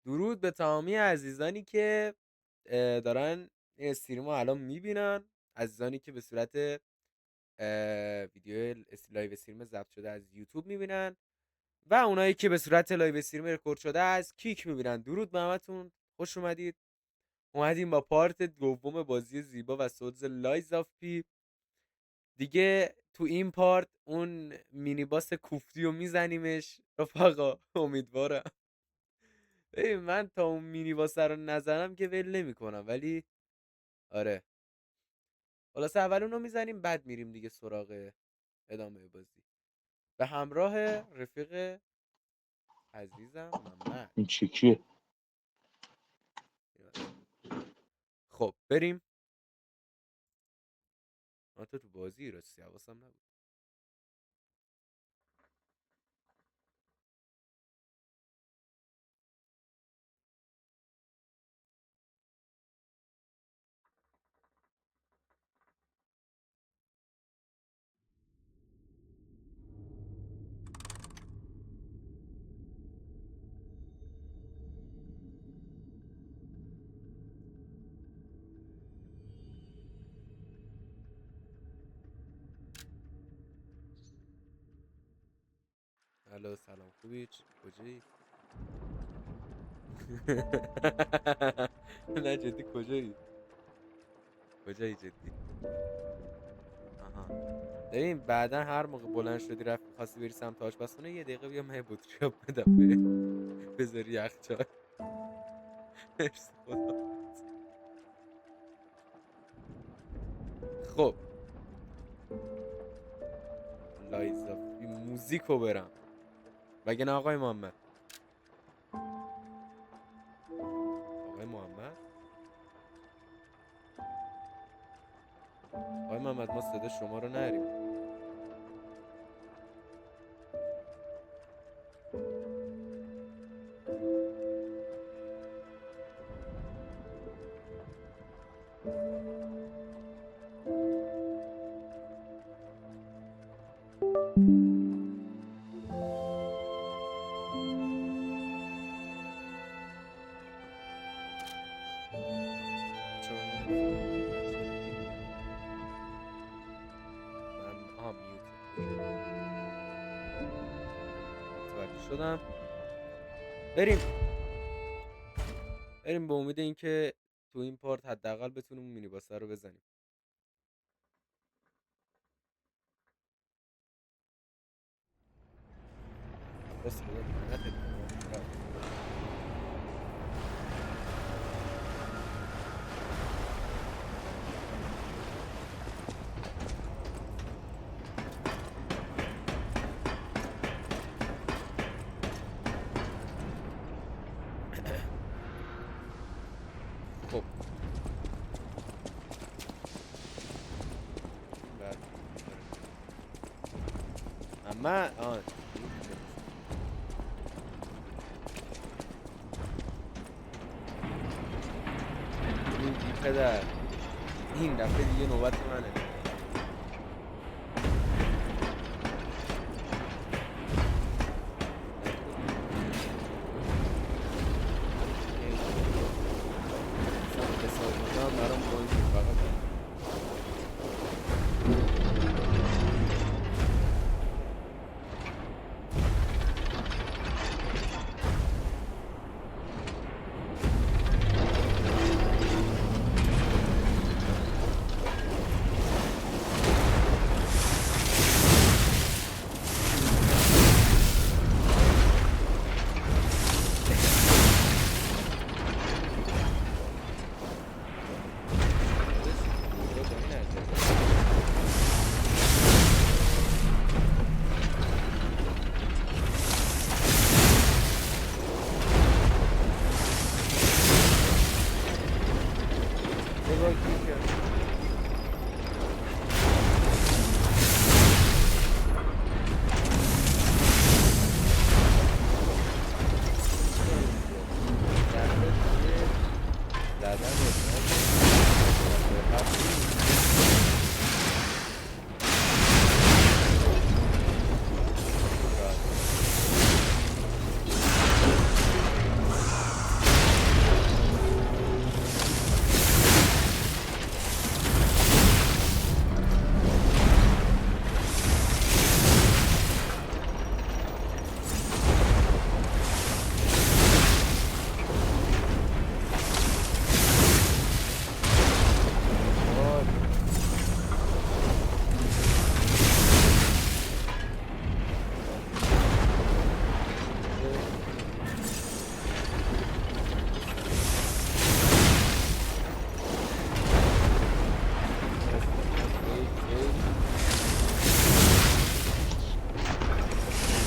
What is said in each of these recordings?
درود به تمامی عزیزانی که دارن این استریم رو الان میبینن، عزیزانی که به صورت ویدیو لایو استریم ضبط شده از یوتیوب میبینن و اونایی که به صورت لایو استریم رکورد شده از کیک میبینن. درود به همتون، خوش اومدید. اومدیم با پارت دوم بازی زیبا و سولز لایز آف پی. دیگه تو این پارت اون مینی باس کوفتی رو میزنیمش رفقا. امیدوارم ببین من تا اون مینی واسه رو نزنم که ول نمیکنم، ولی آره خلاصه اول اونو میزنیم بعد میریم دیگه سراغ ادامه بازی به همراه رفیق عزیزم محمد. این چیکیه؟ خب بریم. تو بازی راستی حواسم نبود. الو سلام، خوبی؟ کجایی؟ نه جدی کجایی؟ کجایی جدی؟ آها. ببین بعدا هر موقع بلند شدی رفت خواستی بری سمت آشپزخونه یه دقیقه بیا من بطری آب بدم بذاری یخچال. مرسی خدا. خب لایزافی موزیکو برم وگه نه آقای محمد. آقای محمد آقای محمد ما صدا شما رو نریم. بچه من نمیتونم محمد چرا من میوته. اوکی متوجه شدم. بریم به امید اینکه تو این پارت حداقل بتونیم مینی باسه رو بزنیم. عباس خدا لعنتت کنه چقدر خب این بر آره محمد این بی پدر این دفعه دیگه نوبت منه. اصلا حساب میکنم برام مهم نیست، فقط داداش کجا با این عجله؟ یه بار گیر کرد. چرا اینجا دفعه دیگه زدن احتمال دفعه قبل نیست. خیالتون راحت.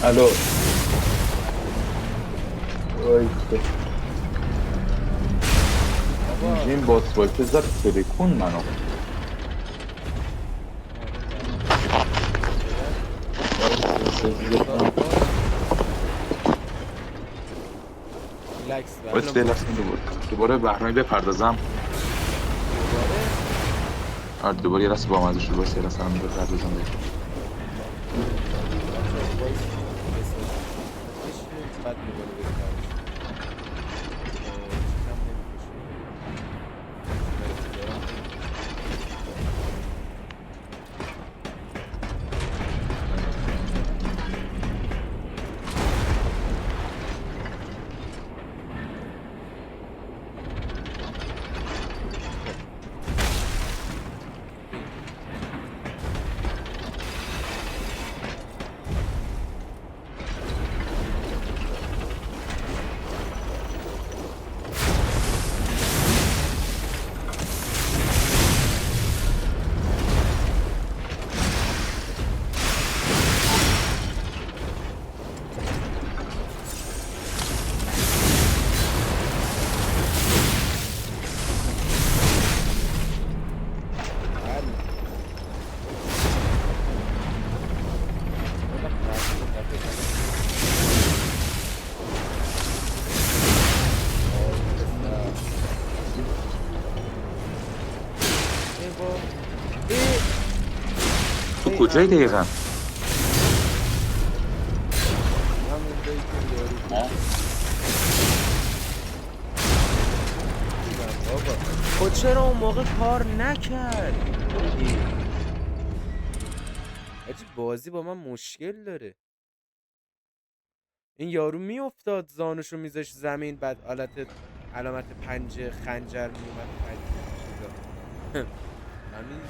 الو وایسته اینجا این باس وایسه زد تلکون منو ریلکس وایسته یه لحظه دوباره بهرامی بپردازم آره دوباره یه لحظه با آمده شد وایسته یه لحظه هم بپردازم بهش بعد دوباره بریم تو کجایی دقیقا؟ همون جایی که یارو بابا خود چرا اون موقع کار نکرد؟ حاجی بازی با من مشکل داره. این یارو میافتاد زانوشو میذاش زمین بعد علامت پنجه خنجر میومد چیزا همین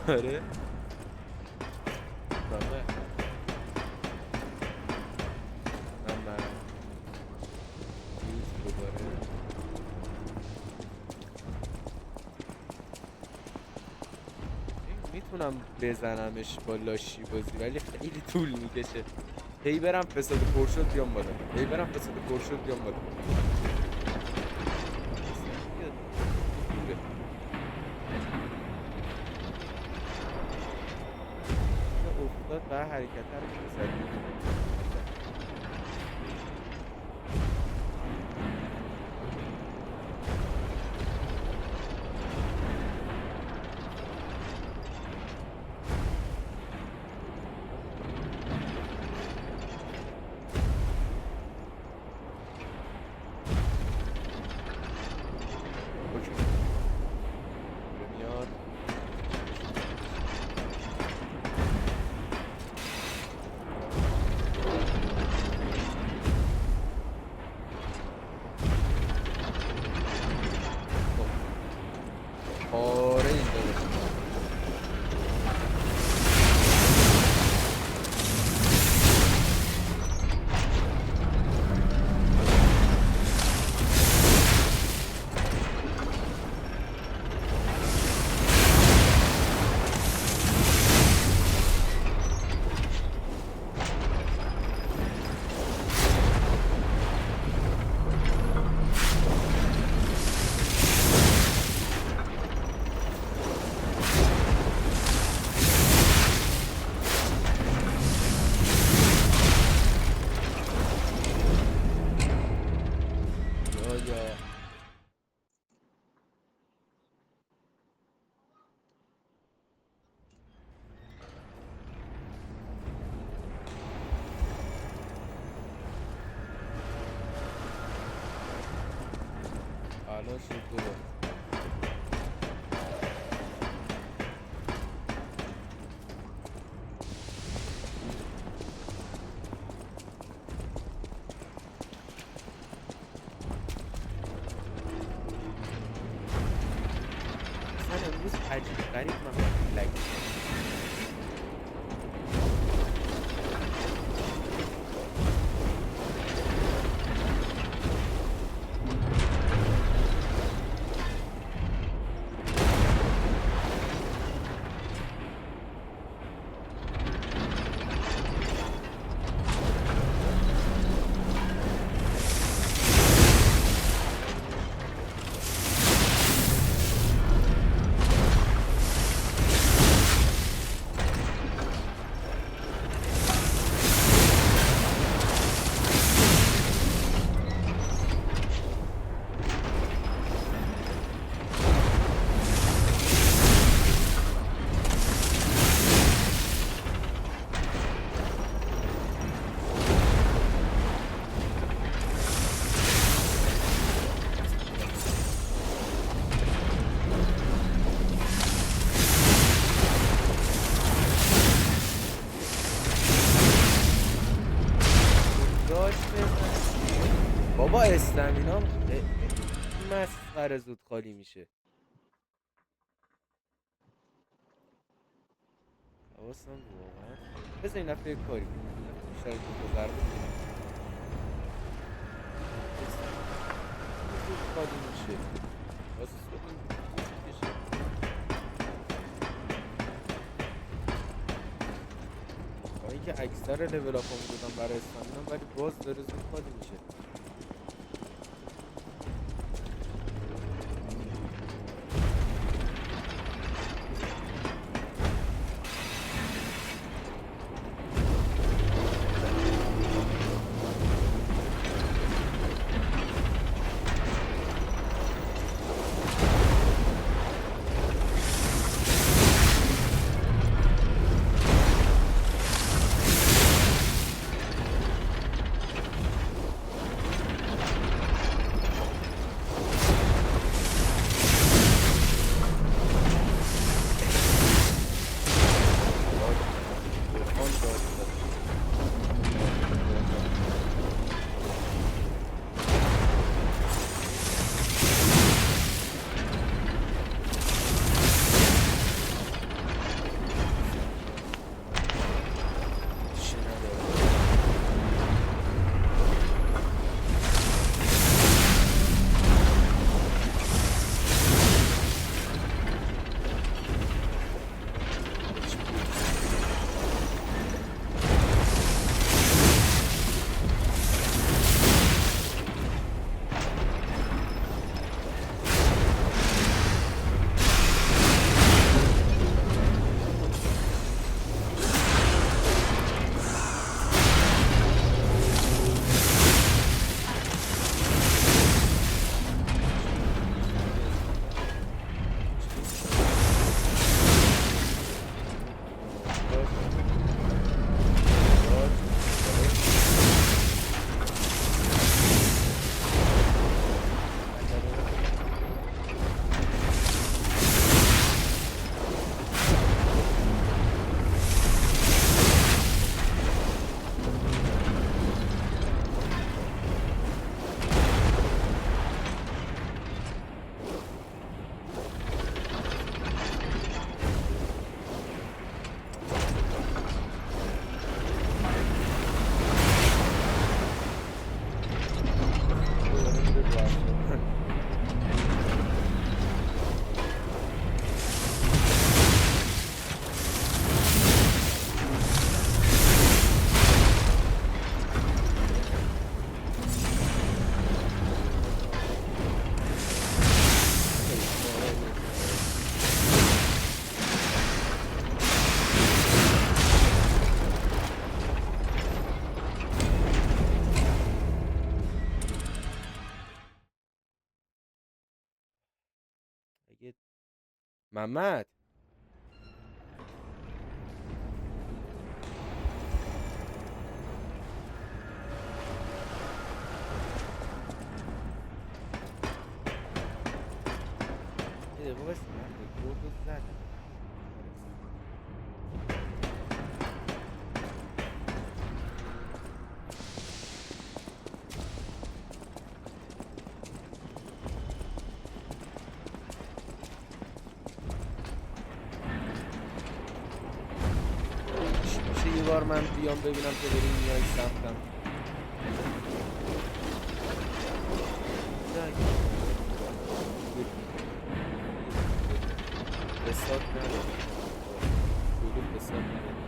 آره بابا من دوباره میتونم بزنمش با لاشی بازی ولی خیلی طول میکشه. هی برم فساد پر شد بیام بالا هی برم فساد پر شد بیام بالا افتاد و حرکت رو میزدیم الان شد دوباره اصلا امروز عجیب غریب من لگ بابا استمینام مسخره زود خالی میشه. حواسم واقعا بذار این دفعه کاری کنم، این دفعه بیشتر دوتا ضربه بزنم. استمینام زود خالی میشه. واسه صبح این طول میکشه. با اینکه اکثر لول آفامو دادم برای استمینام ولی باز داره زود خالی میشه. اگه محمد یه دقیقه بس من رکورد زدم. میشه یه بار من بیام ببینم که داری میای سمتم. حساب نداره شروع حساب نداره.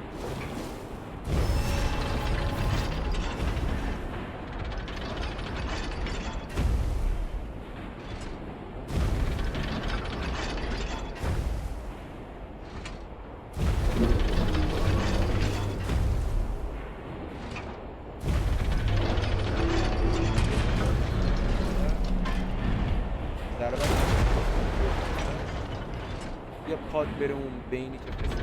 یه پاد بره اون بینی که پسه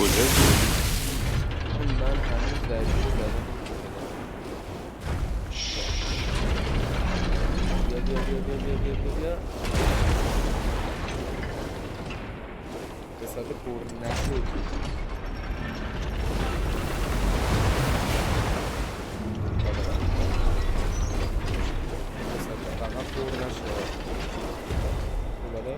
کجا من هنوز درگیر زدن بیا بیا بیا بیا بیا بیا بیا بیا حسابه پر نشد حسابه فقط پر نشد بالا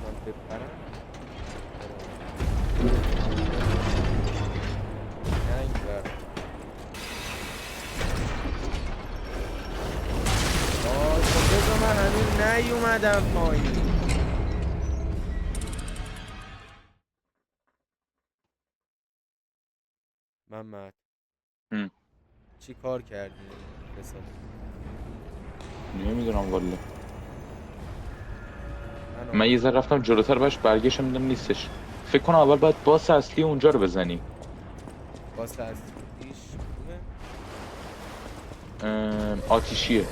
من بپرم ننگ بر بذار من هنوز نیومدم پایین محمد چی کار کردی حساب نمیدونم والا من یه ذره رفتم جلوتر باش برگشتم دیدم نیستش فکر کنم اول باید باس اصلی اونجا رو بزنی باس اصلیش کدومه؟ آتیشیه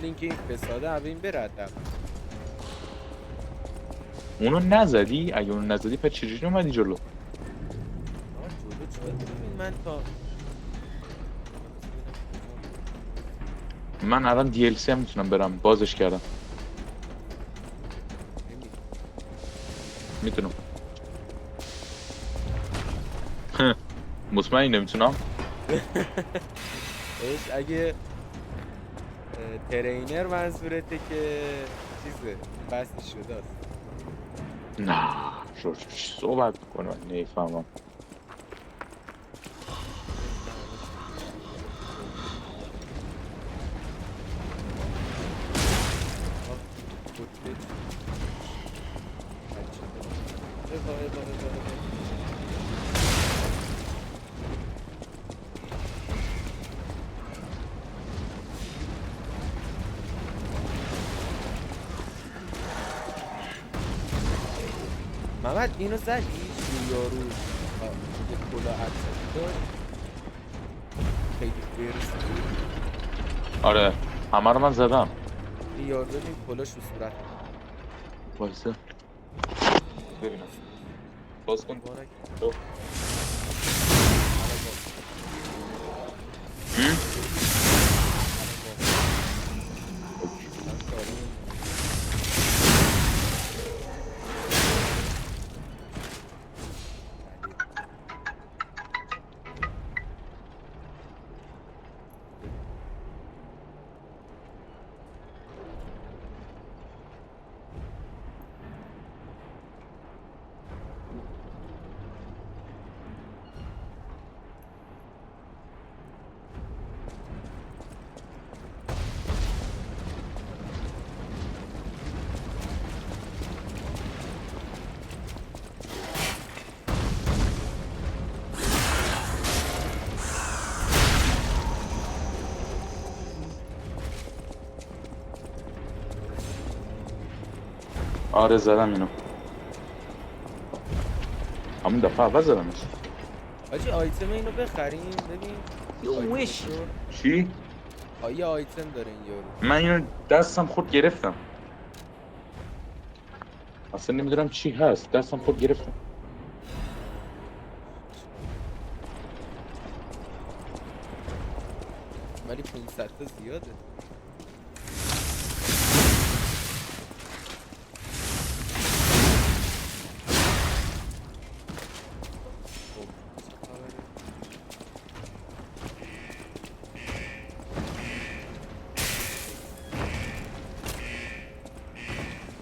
اینکه این فساده همه این بره حتی اونو نزدی؟ اگه اونو نزدی پس چجوری اومدی جلو؟ جلو چرا ببین من تا من الان DLC هم میتونم برم بازش کردم میتونم مطمئنی نمیتونم؟ اگه ترینر منظورته که چیزه بستی شده است نه شو صحبت کنم من نمیفهمم محمد اینو زدی؟ شو یارو یه کلا عدستی داشت خیلی برسی آره همه رو من زدم این یارو ببین کلاش رو صورت وایسه ببینم باز کن تو آره زدم اینو همون دفعه اول زدمش آجی آیتم اینو بخریم ببین وش چی؟ یه آیتم داره این یارو من اینو دستم خود گرفتم اصلا نمیدونم چی هست دستم خود گرفتم ولی 500 تا زیاده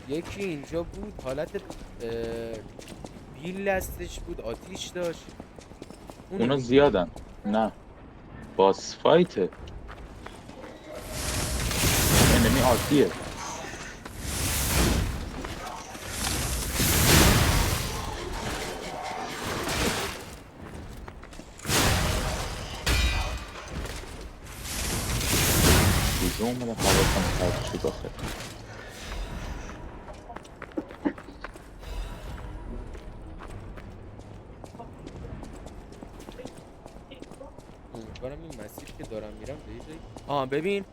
یکی اینجا بود حالت بیل دستش بود آتیش داشت اونا زیادن نه باس فایته انمی عادیه دیگه اومده حواسم پرت شد آخه امیدوارم این مسیر که دارم میرم به یه جایی ببین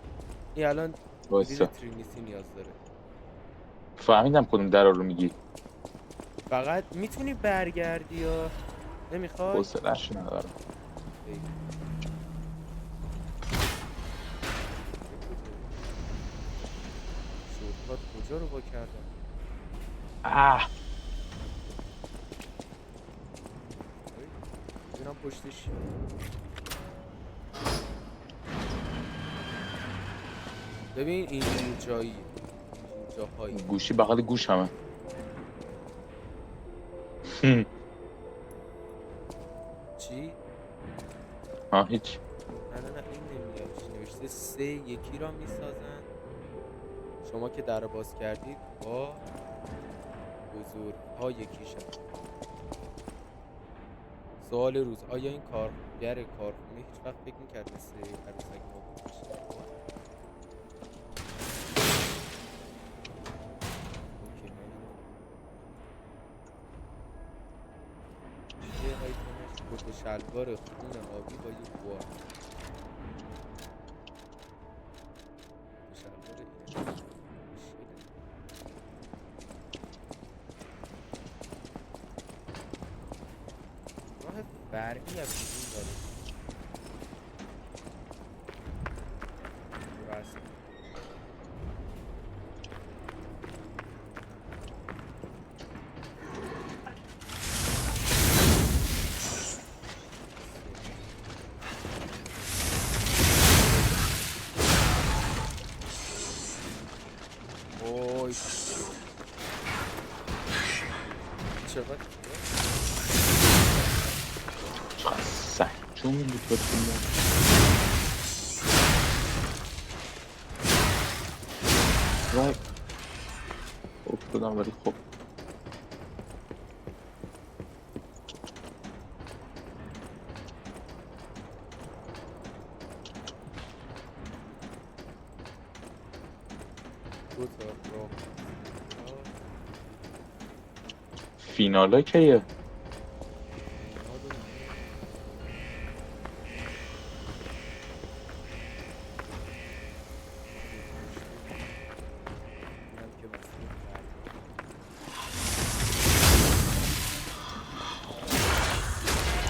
این الان پریز وایسا ترینیتی نیاز داره. فهمیدم کدوم در رو میگی. فقط میتونی برگردی یا نمیخوای؟ حوصله‌اش ندارم. ای. شورتکات کجا رو با کردم؟ اه ببینم پشتش ببین اینجور جایی، اینجور جاهایی گوشی بغل گوشمه. چی؟ ها هیچ. نه این نمیاد. چی نوشته 3 یکی را میسازن. شما که در رو باز کردید با بزرگ‌ها یکیشن. سوال روز: آیا این کارگر کارخونه هیچ وقت فکر میکرد مثل عروسک نابود بشه؟ اوکی من اینو چیه آیتمش؟ کت و شلوار خون آبی با یک بار. کت و شلوار اینه خوشگله. راه فرعی از کدوم داره؟ رسم اوی چقدر چقدر سحجون بود بکنم. وای افتادم ولی خب دو تا راه فینالا کیه؟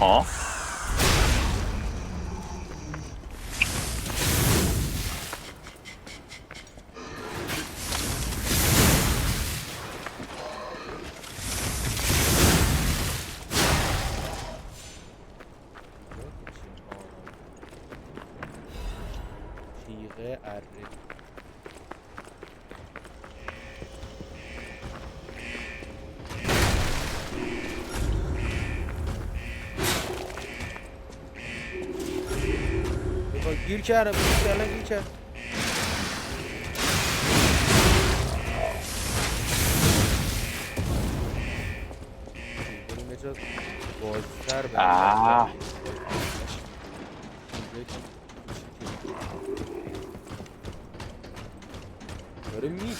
ها تیغه اره بابا گیر کردم گیر کرد بریم یه جا بازتر آه داره میده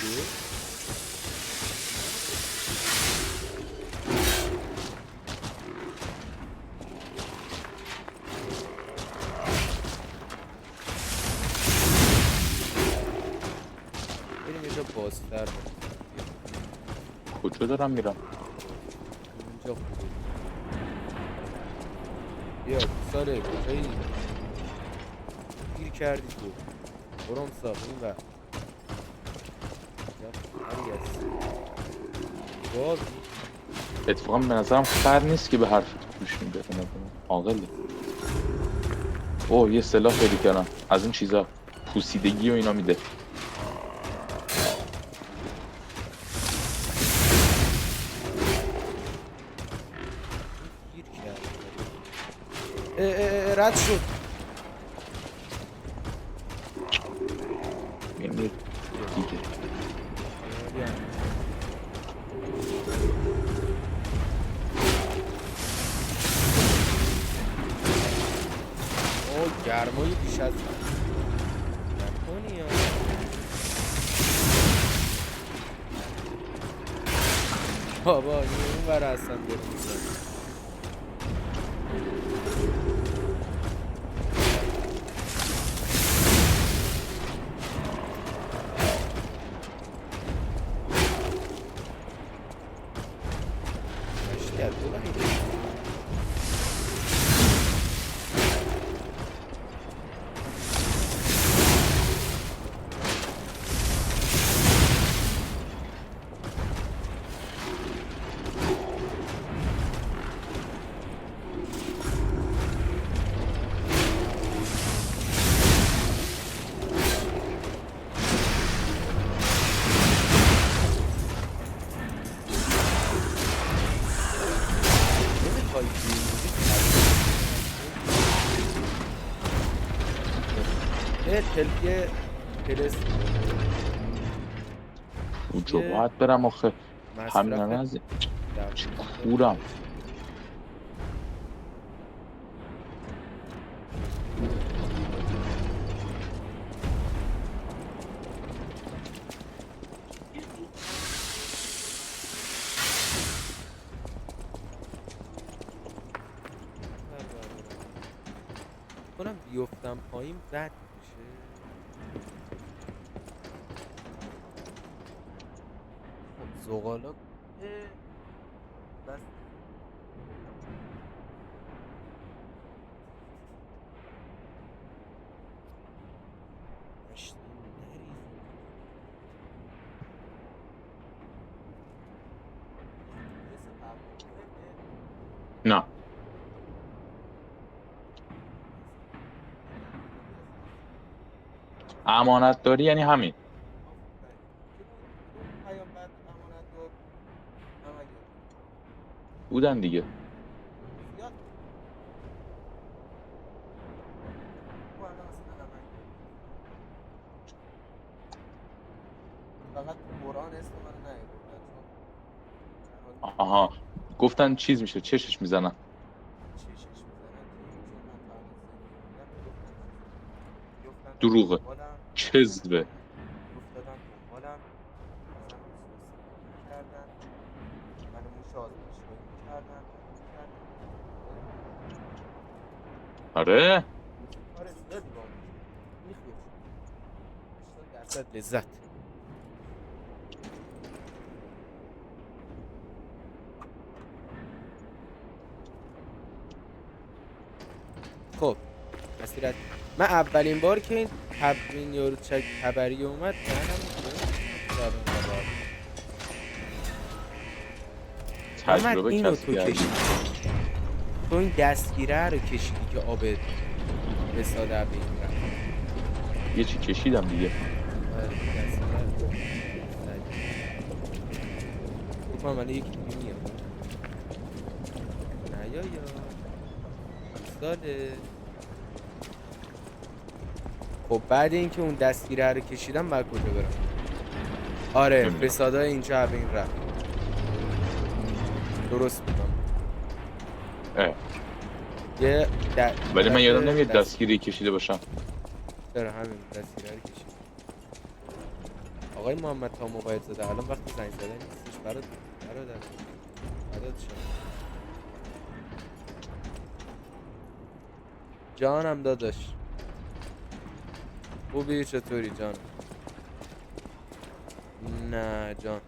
بریم یه جا بازتر کجا دارم میرم؟ اینجا خوبه بیا ساله کجایی گیر کردی تو برام ساق این وقت هری هست باز اتفاقا به نظرم خر نیست که به حرف گوش میده. عاقله. اوه یه سلاح پیدا کردم از این چیزا پوسیدگی و اینا میده. گیر کرد رد شد میره دیگه گرمای بیش از نکنی یا بابا این اون بر اصلا داره میزن تلفیه پلس اونجا باید برم آخه همین مصرف از دوازده کورم. کنم بیفتم پایین بد میشه. خب زغالا بس مشتی نریزیم. نه امانت داری یعنی همین. پیامبر امانت دار نمک بودن دیگه. زیاد او الان اصلا نمک فقط تو قرآن اسم من نیاوردن چون آها گفتن چیز میشه چشش میزنن. چشش میزنن چون من تا الان زندگی موندم میگفتن دروغه دنبالم کذبه. افتادن دنبالم مثلا سوء استفاده کردن منو موش آزمایشگاهی میکردن آره آره زیادی با میخوری 80% لذت. خب مسیرت من اولین بار که این یارو چک خبری اومد محمد تجربه اینو کسب تو کردی. کشیدی تو این دستگیره رو کشیدی که آب بساده به این رفت یه چی کشیدم دیگه. آره دستگیره بکنم ولی یکی دیگه میاد نه یا ساله. خب بعد اینکه اون دستگیره رو کشیدم باید کجا برم؟ آره نمی‌دونم. فسادای اینجا به این رفت درست میکنم یه ولی من یادم نمیاد دستگیری کشیده باشم. چرا همین دستگیره رو کشید آقای محمد تا موبایل زده الان وقتی زنگ زدن نیستش برادر شما جانم داداش خوبی چطوری جانم؟ نه جان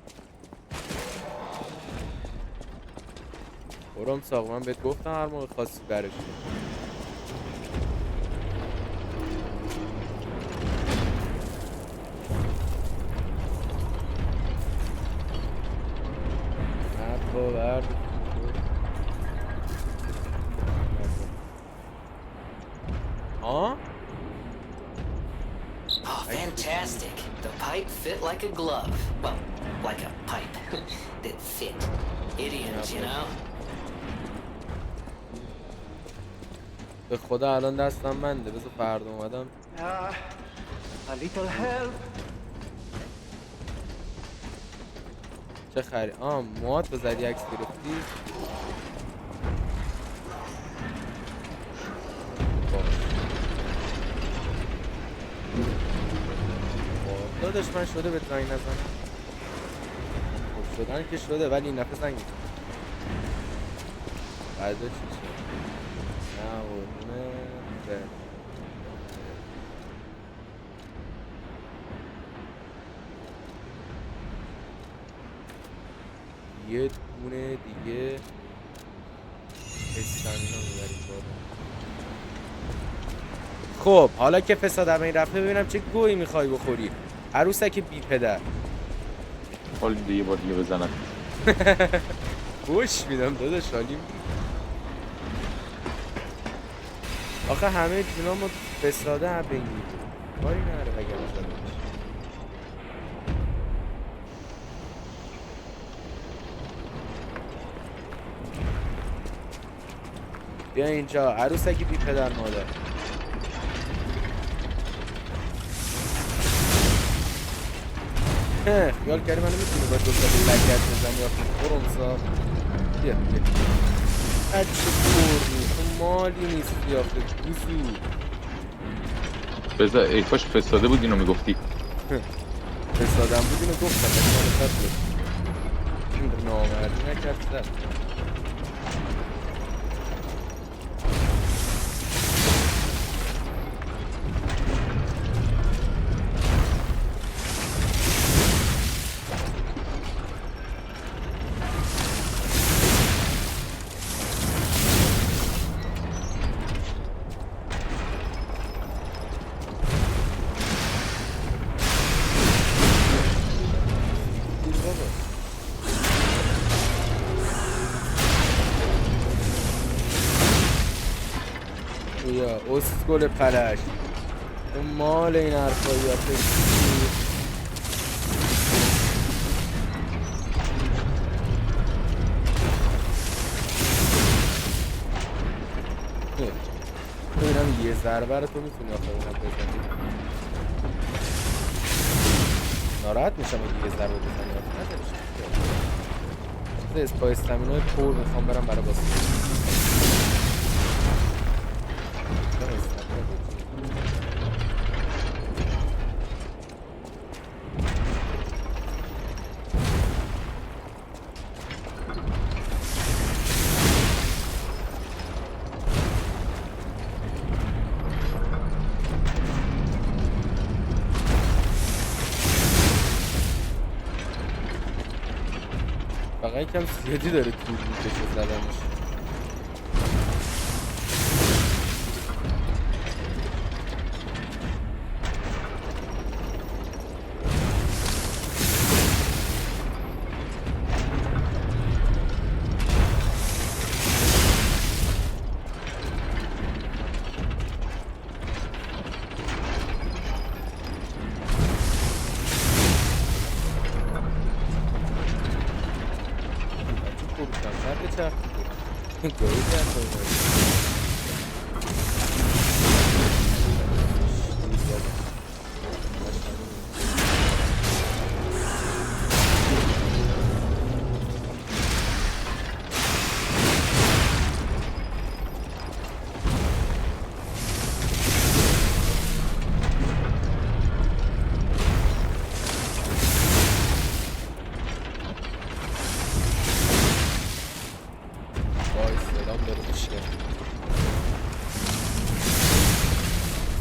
برام ساق من بهت گفتم هر موقع خواستی برش Oh, fantastic. The pipe fit like a glove. Well, like a pipe that fit. Idioms, you know? به خدا الان دستم منده بذار فردا اومدم A little help. چه خری موات بزدی عکس گرفتی داداش من شده به زنگ نزنم خب شدن که شده ولی این دفعه زنگ میزنم بعد چی شد نه قربونه یه دونه دیگه استامینا میبریم بالا. خب حالا که فساد همین رفته ببینم چه گویی میخوای بخوری عروسک بی پدر حال میده یه بار دیگه بزنم. گوش میدم داداش حالیم آخه همه جونامو فساده هم بگیر کاری نره بگم بیا اینجا عروسکی بی پدر مادر خیال کردی منو میتونی با دوتا لگت بزنی یا برونزا. بیا بچه برنی تو مالی نیستی آخه گوزو. بذار ای کاش فساده بود اینو میگفتی. فسادم بود اینو گفتم بسیار بود. این نامردی نکرد زد. یا اسکل پلش تو مال این حرفایی یا تو اینم یه ضربه رو تو میتونی آخه اونم بزنی. ناراحت میشم اگه یه ضربه بزنی آخه ندارش اسپای استامینای پر میخوام برم برای باسی. فقط یکم زیادی داره طول میکشه زدنش.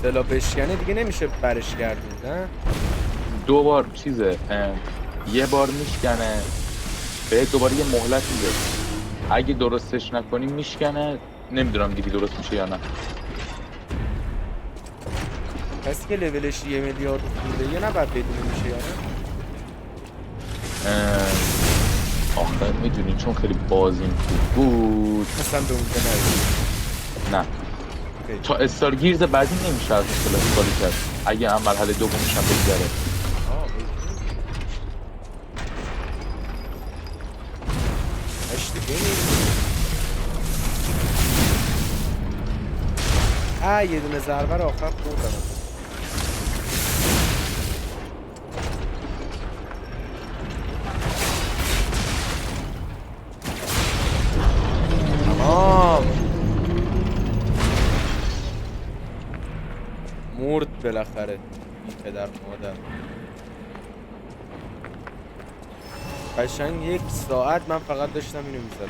سلا بشکنه دیگه نمیشه برش گردون نه؟ دو بار چیزه یه بار میشکنه به دوباره یه مهلت میده اگه درستش نکنی میشکنه. نمیدونم دیگه درست میشه یا نه. کسی که لولش 1 میلیارد پوله یه نباید بدونه میشه یا نه؟ آخه میدونی چون خیلی بازیم بود اصلا به اونجا نرید. نه تا استارگیرز بعدی نمیشه از مثلا استاری کرد اگه هم مرحله دومش هم بگذره. یه دونه ضربه رو آخر خوردم. تمام مرد بالاخره بی پدر مادر. قشنگ 1 ساعت من فقط داشتم اینو میزدم.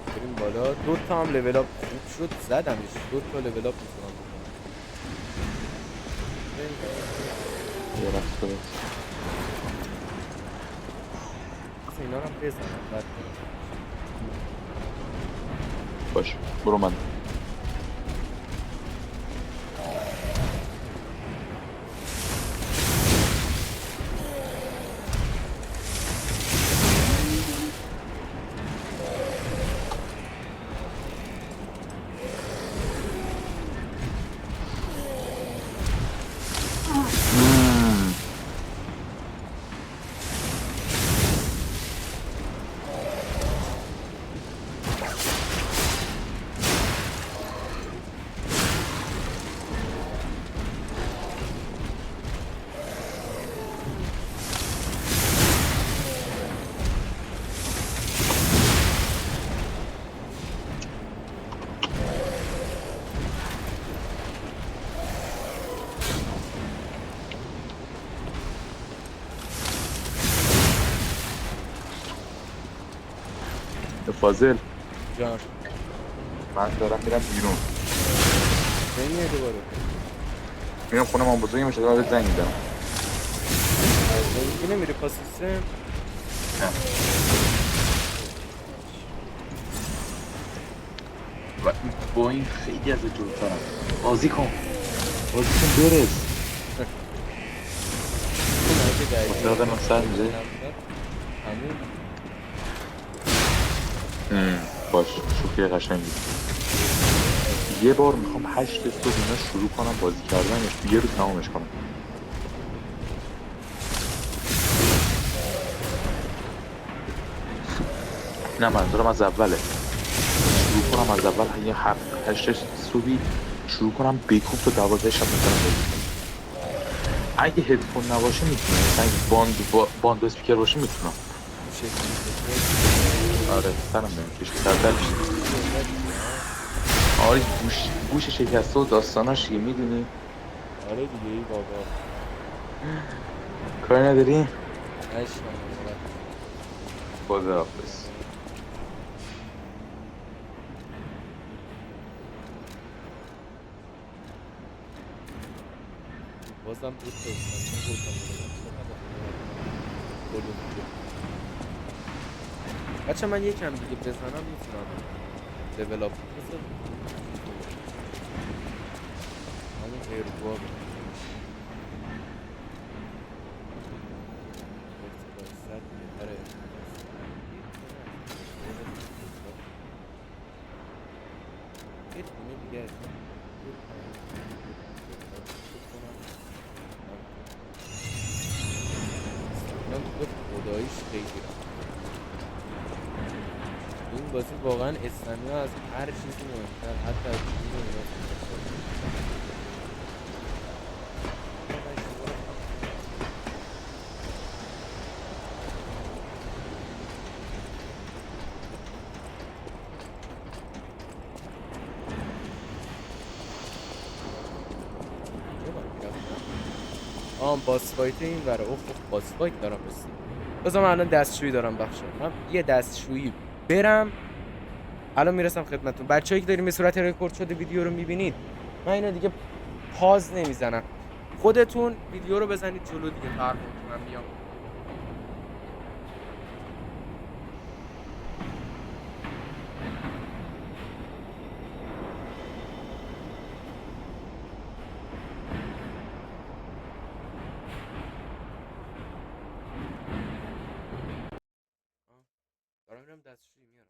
بریم بالا. 2 تا هم لول اپ خوب شد زدمش. 2 تا لول اپ میتونم بکنم. یه رفته اینا رو هم بزنم بعد باش برو من. فاضل جان من دارم میرم بیرون، نمیه دوباره میرم خونه مام بزرگی میشه دارم زنگ میدم. اینه میره پاس سیستم. نه و با این خیلی از جلوترم. بازی کن برس. مطلقه من سر میزه باش شوخی قشنگی. یه بار میخوام 8 صبح اینا شروع کنم بازی کردنش، یه روز تمامش کنم. نه منظورم از اوله، شروع کنم از اول، یه 8 صبحی شروع کنم بیکوب تا 12 شب مثلا بازی کنم. اگه هدفون نباشه میتونم، مثلا باند اسپیکر باشه میتونم. آره سرم نمیکشه سردر میشه. آره گوش شکسته و داستاناش یه میدونی. آره دیگه ای بابا کاری نداری؟ نشنم خدا حافظ. بازم بود بچه من یکم دیگه بزنم میتونم لول اپ بزنم همون ایرگوها یه دونه دیگه از این یه پایین من دیگه خداییش خیلی رفت. این بازی واقعا استمیا از هر چیزی مهمتر، حتی از چیزی باس فایت این وره. اوه باس فایت دارم رسید. بذار من الان دستشویی دارم بخشم، من یه دستشویی برم الان میرسم خدمتتون. بچه‌ای که دارین به صورت رکورد شده ویدیو رو میبینید، من اینو دیگه پاز نمیزنم، خودتون ویدیو رو بزنید جلو دیگه فرق نمی‌کنه من بیام. دارم میرم دستشویی میارم.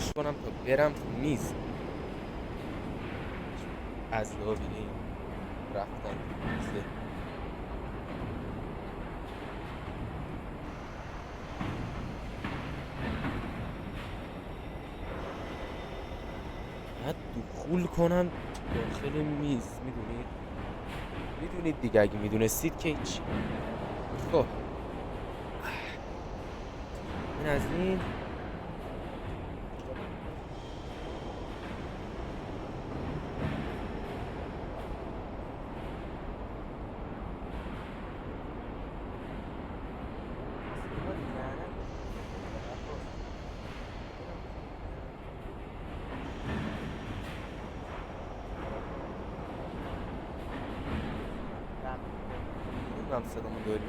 تلاش کنم تا برم تو میز. از لابی رفتن تو میزه. باید دخول کنم داخل میز. میدونید دیگه، اگه میدونستید که هیچ. خب این از این. هم صدامو داریم.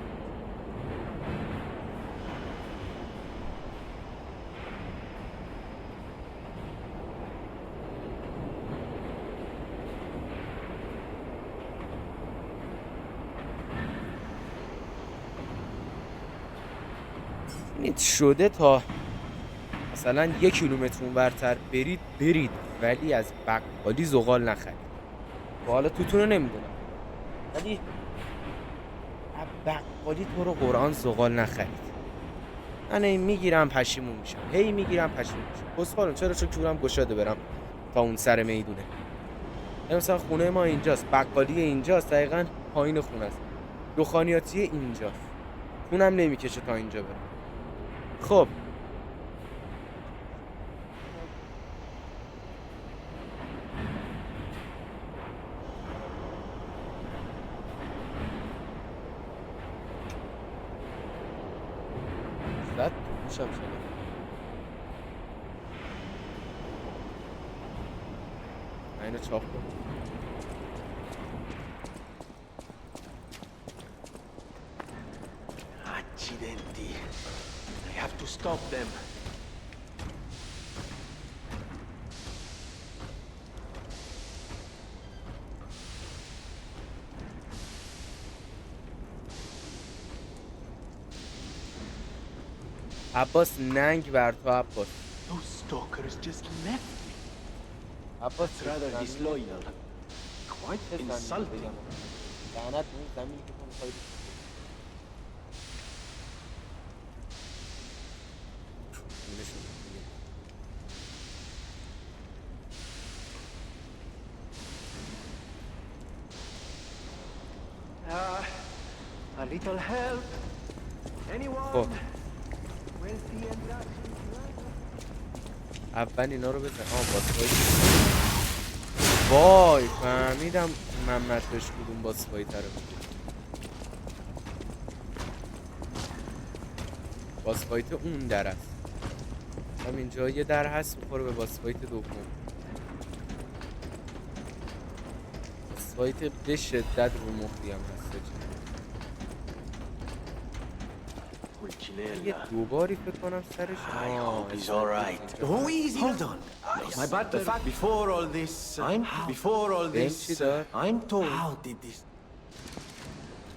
شده تا مثلا 1 کیلومتر اونورتر برید ولی از بقالی زغال نخرید. حالا توتونو نمیدونم، ولی بقالی تو رو قرآن زغال نخرید. من هی میگیرم پشیمون میشم، بسخالم چرا؟ چون کورم گشاده برم تا اون سر میدونه. مثلا خونه ما اینجاست، بقالی اینجاست، دقیقا پایین خونه است، دخانیاتی اینجاست، خونم نمیکشه تا اینجا برم. خب زد گوشم شده. اینو چاپ کن. Accidenti. I have to stop them. عباس ننگ بر تو عباس. Those stalkers just left me. عباس It's rather disloyal. Quite insulting. لعنت اون زمینی که تو میخوایی A little help. Anyone? خب Wealthy and اول اینا رو بزن. وای فهمیدم محمد بهش کدوم باسفایی تره میگه. باسفایت اون در است. هم اینجا یه در هست میخوره به باسفایت دوم. باسفایت به شدت رو مخی هم هست. یه دوباری فکر کنم سرش. I hope he's all right. Oh, easy. Hold on. My butler. The fact before all this. I'm told. How did this?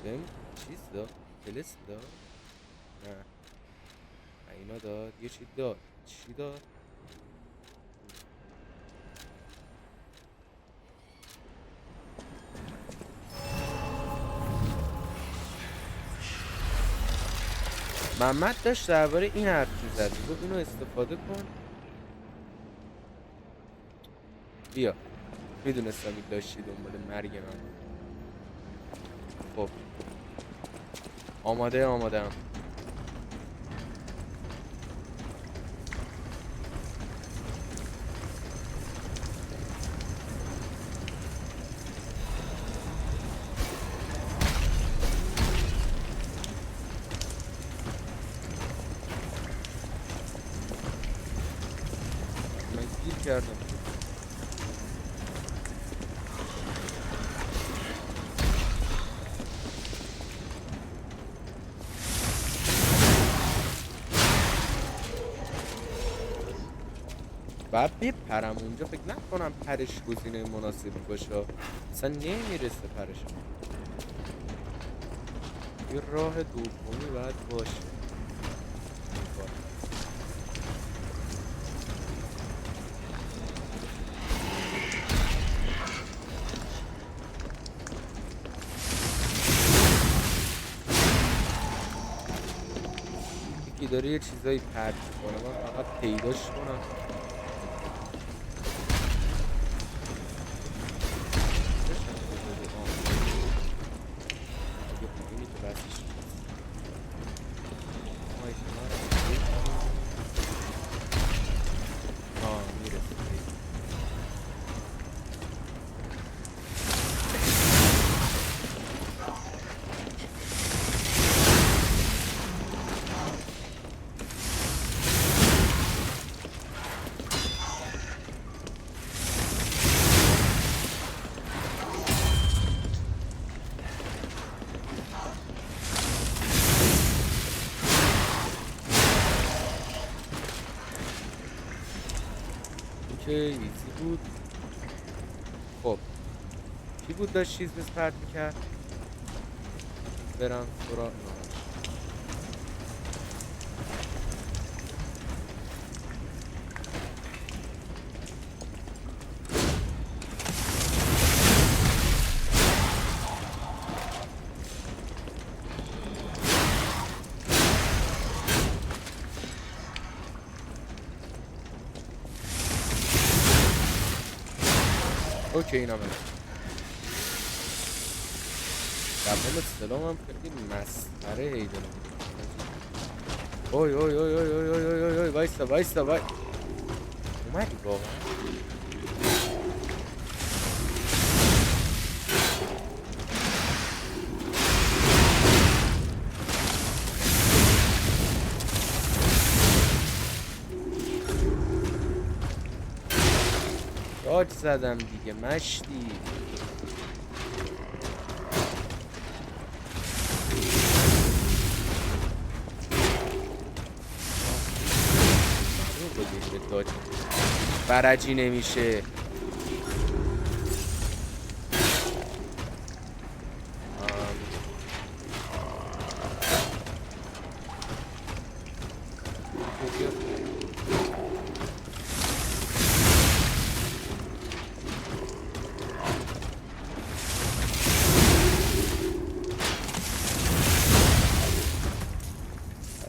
بهم چیز داد؟ فلس داد؟ نه اینا داد. یه چی داد. چی داد؟ محمد داشت درباره این حرف می‌زد، گفت اینو استفاده کن. بیا میدونستم این داشتی دنبال مرگ من. خب آمادم. من گیر کردم. بعد بپرم اونجا، فکر نکنم پرش گزینه مناسبی باشه، اصلا نمیرسه پرش. یه راه دومی باید باشه. داره یه چیزایی پرت میکنه، من فقط پیداش کنم. اینی که بسش میرسه. که ایزی بود. خب کی بود داشت چیز بس پرت میکرد؟ برم سراغ اوکی اینا من دبام سلام هم خیلی مسخره هیدن. اوی اوی اوی اوی اوی اوی اوی اوی وایستا وایستا وای اومدی واقعا. داج زدم دیگه مشتی. داج فرجی نمیشه.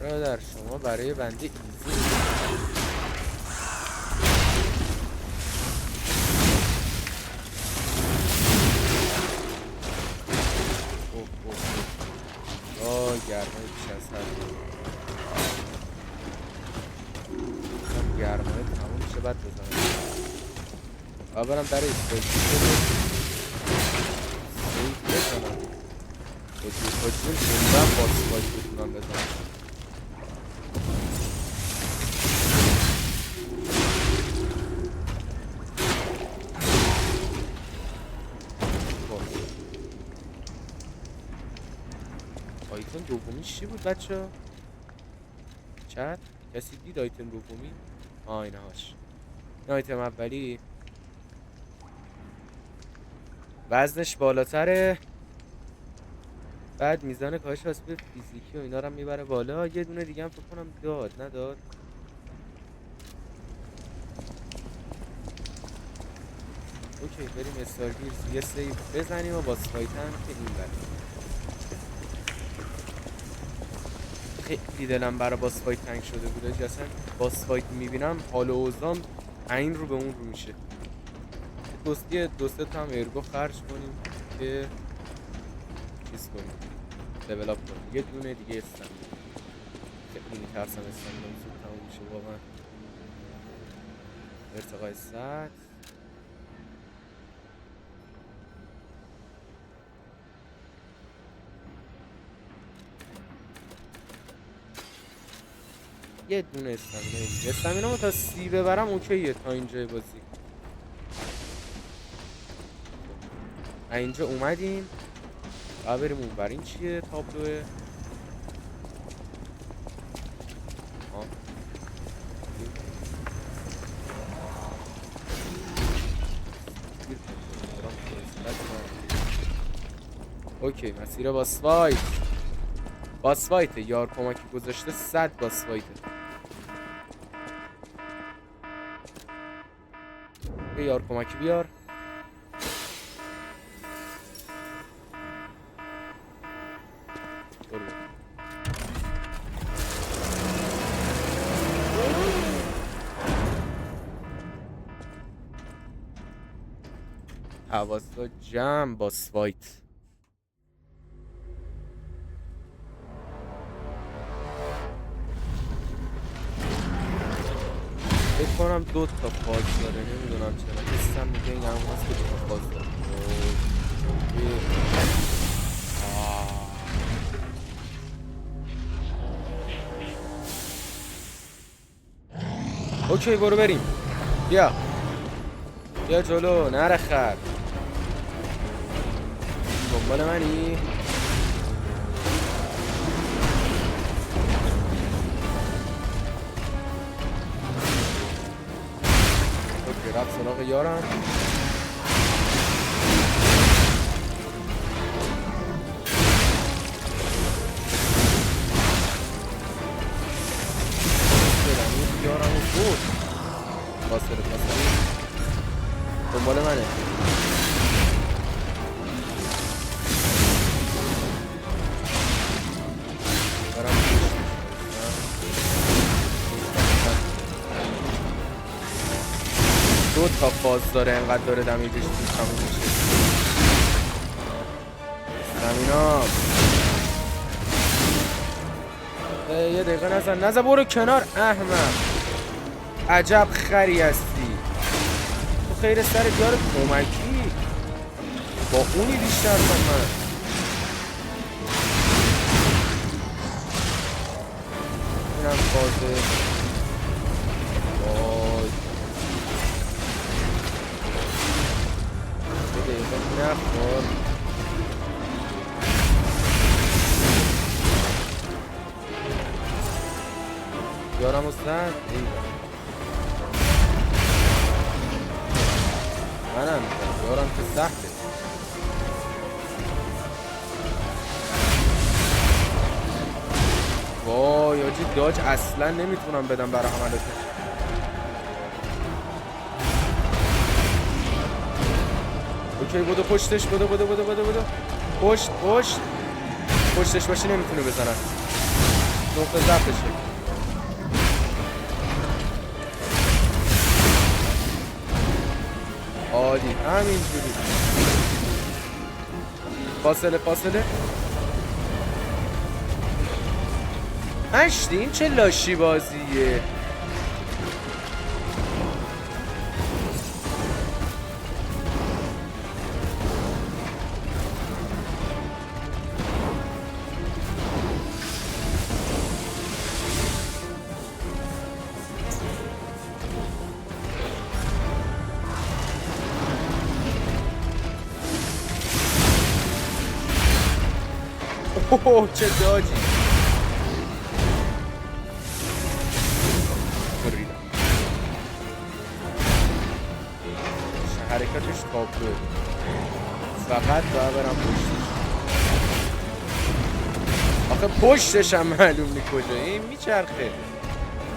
برادر شما برای بنده ایزی گرمای بیش از حد گرمای تموم میشه بعد بزنم برم در ایستایی سیف بزنم خودشون خوندم باز بتونم بزنم. آیتم دومی چی بود بچه؟ چت؟ کسی دید آیتم دومی؟ اینه هاش. این آیتم اولی وزنش بالاتره، بعد میزان کاهش آسیب فیزیکی و اینا رو میبره بالا. یه دونه دیگه هم فکر کنم داد نداد. اوکی بریم استارگیرز یه سیو بزنیم و باس فایتن که این بره. خیلی دلم برای باس فایت تنگ شده بوده، اصلا باس فایت میبینم حال و اوضاعم این رو به اون رو میشه. دو سه تا هم ارگو خرج کنیم که چیز کنیم لیول اپ کنیم. یه دونه دیگه استن خیلی میترسم استن زود تموم میشه واقعا. ارتقای سطح یه دونه استمینامو تا 30 ببرم اوکیه تا اینجای بازی. اینجا اومدیم بریم اون بر. این چیه تابلوه؟ اوکی مسیر باس فایت یار کمکی گذاشته 100 باس فایت. یه یار کمکی بیار. حواسا جمع باس فایت. فکر کنم 2 تا فاز داره، نمیدونم چرا حسم میگه این همون هست که 2 تا فاز داره. اوکی برو بریم. بیا جلو نره خر. دنبال منی؟ اوکی رفت سراغ یارم. یارم رو بود فاصله دنبال منه. دو تا فاز داره، انقدر داره دمیجش تموم میشه. زمینا یه دقیقه نزن برو کنار احمق. عجب خری هستی تو، خیر سر بیار کمکی با اونی بیشتر من. اینم فازه. وای یه دقیقه نخور. یارم و سن منم یارم که سخته. وای آجی داج اصلا نمیتونم بدم برای حملاتش. اوکی بودو پشتش بودو پشتش باشه نمیتونه بزنن. نقطه ضعفشه. عالی همینجوری. فاصله هشتی. این چه لاشی بازیه. اوه چه داجی. بریدم. حرکتش تابلوه. فقط باید برم پشتش. آخه پشتش هم معلوم نی کجا. این میچرخه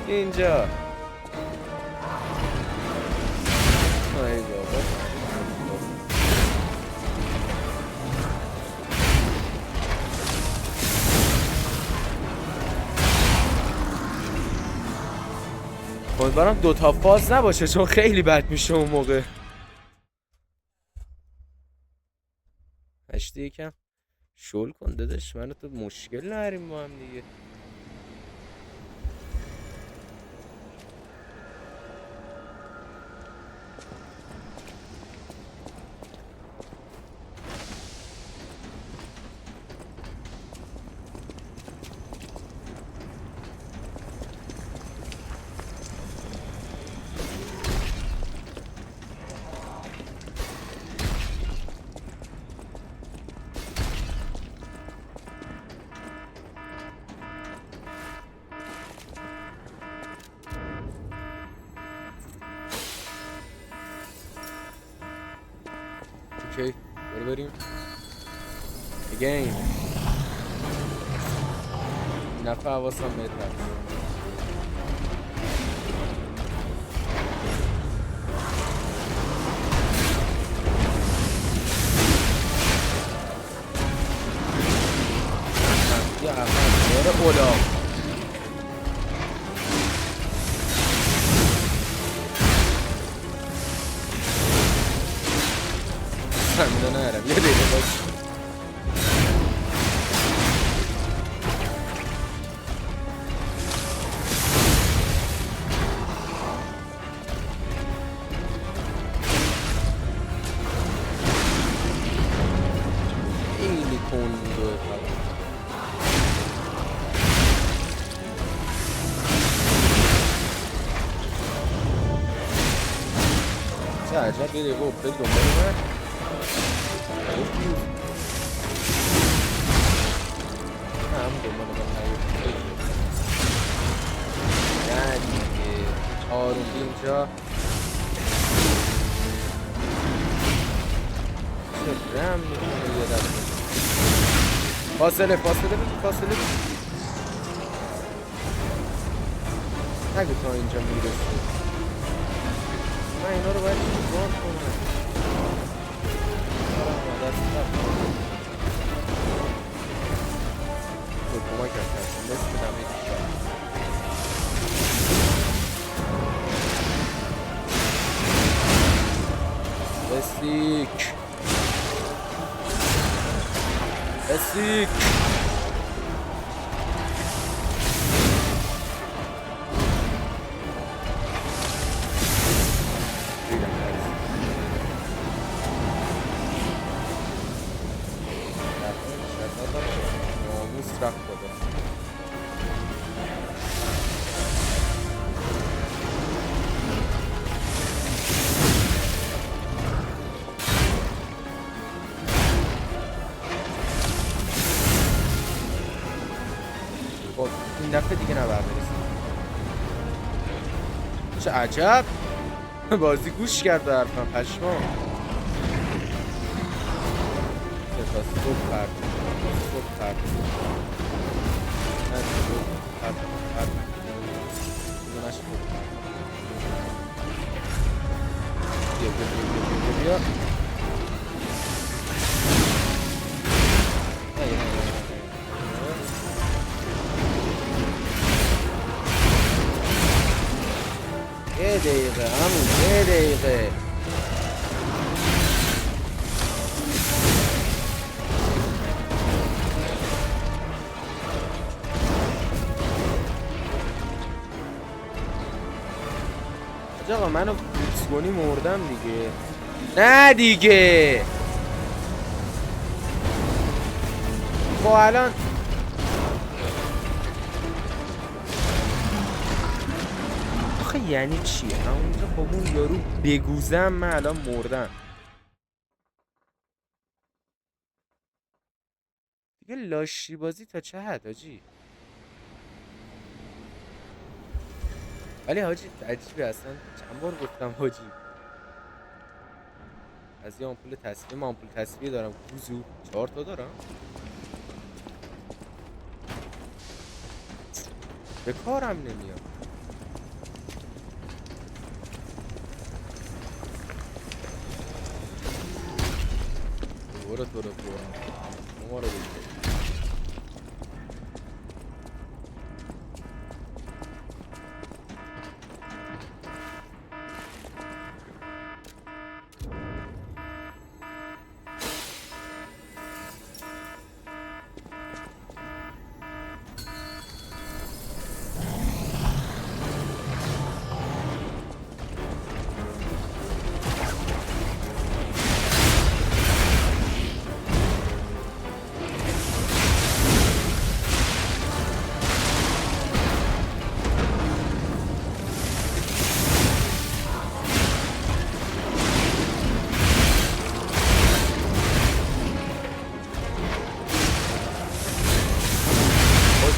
اینجا. ای بابا امیدوارم 2 تا فاز نباشه چون خیلی بد میشه اون موقع. هشتی یکم شل کن داداش، منو تو مشکل نریم با هم دیگه. اوکی بریم again. این نفع حواسم بهتر. یه احمد داره اولا. سمینا نرم یه دقیقه باش. خیلی کنده چه عجب یه دقیقه افتادی دنبال من هم دنبال من نیفتادی نه دیگه آروم اینجا چه رم میکنه یه دفعه فاصله بگی فاصله بگی نگو تا اینجا میرسی من اینا رو باید چیزوان کنم تو کمک هستم مثل نمه دیشا بسیک ناموس رفت بده خب این دفعه دیگه نباید برسیم چه عجب بازی گوش کرد به حرفم پشما تا صبح پرد نه صبح پرد اینو نشه بیا یه دقیقه همون یه دقیقه آقا منو فوکس کنی مردم دیگه نه دیگه با الان آخه یعنی چی؟ همونجا خب اون یارو بگوزم من الان مردم دیگه لاشی بازی تا چه حد حاجی ولی حاجی عجیبه اصلا چند بار گفتم حاجی از یه آمپول تصفیه دارم کوزو 4 تا دارم به کارم نمیاد برو ما رو بگیر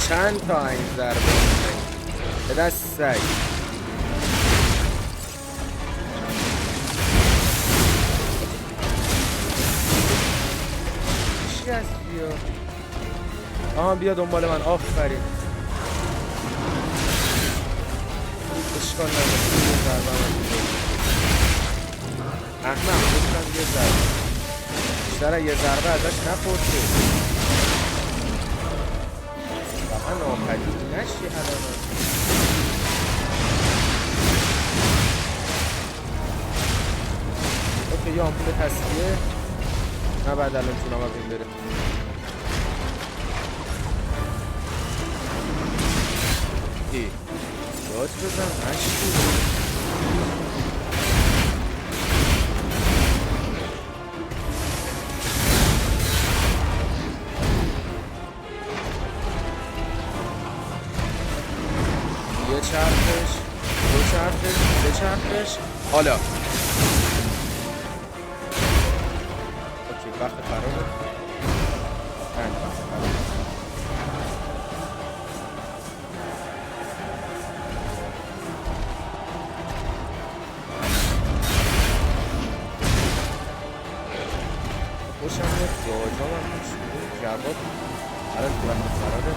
چند تا این ضربه به دست سگ چی هست بیا آها بیا دنبال من آفرین اشکال نداره یه ضربه احمد گفتم یه ضربه بیشتر یه ضربه ازش نپرسید من آفرین نشی الان اوکی یه آمپول تصفیه نه بعد الان تونم از این بره. ای داد بزن عشقی. یه چرخش، دو چرخش، سه چرخش. حالا اوکی وقت قراره. وقت قراره. خوشم میاد جاجام هم خوش میده جواب الان تو وقت قراره.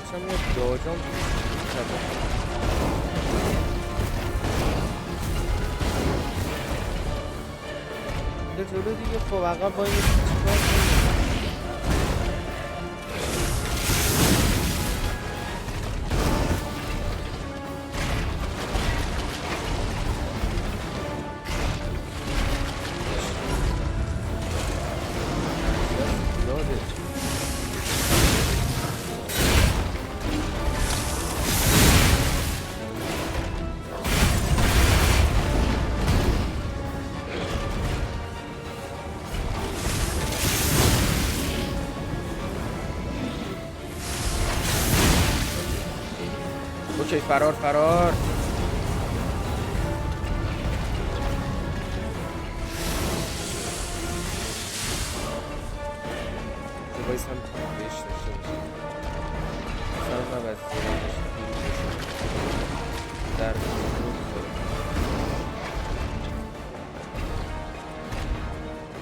خوشم میاد جاجام جواب جلو دیگه. خب عقب با این چیکار کنیم؟ اوکی فرار فرار. بایست هم بهش داشته باشه مثلا نباید در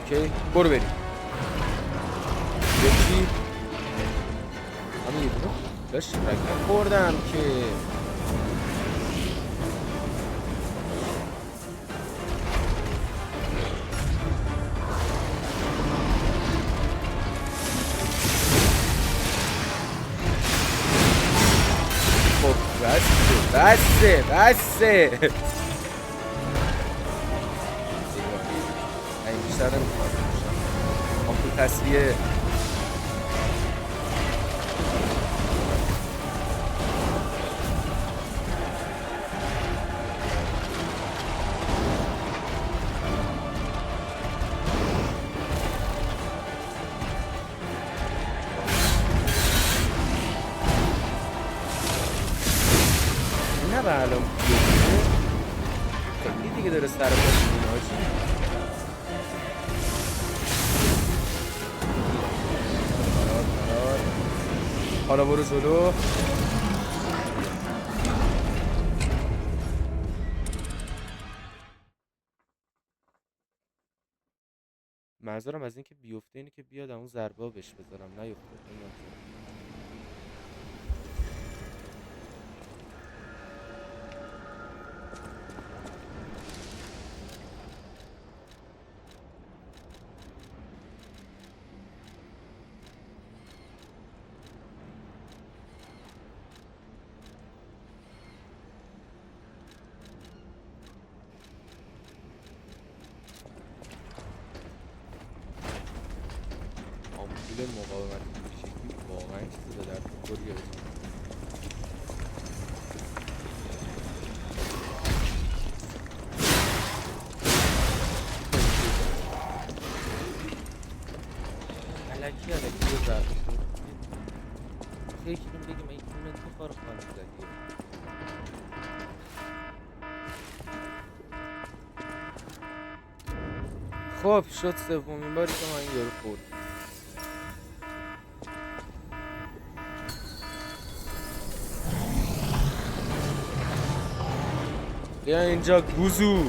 اوکی برو بریم. یکی همه یه دونه داشت رکت خوردم که بسه این بیشتر نمیتونم باشم آمپول تصویه. و الان خیلی دیگه داره سر باش میدونه هاچی. حالا برو جلو. منظورم از این که بیفته اینه که بیاد اون ضربه بهش بزنم نیفته. آمپول مقاومت این شکلی واقعا چیزی به درد بخوریه. الکی یه ضربه یکی بگیم این کونه تو کار خانه زدیه. خب شد سومین باری که ما این یارو خورد. بیا اینجا گوزو.